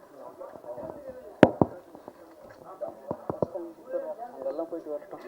அங்கெல்லாம் போயிட்டு வரட்டும்.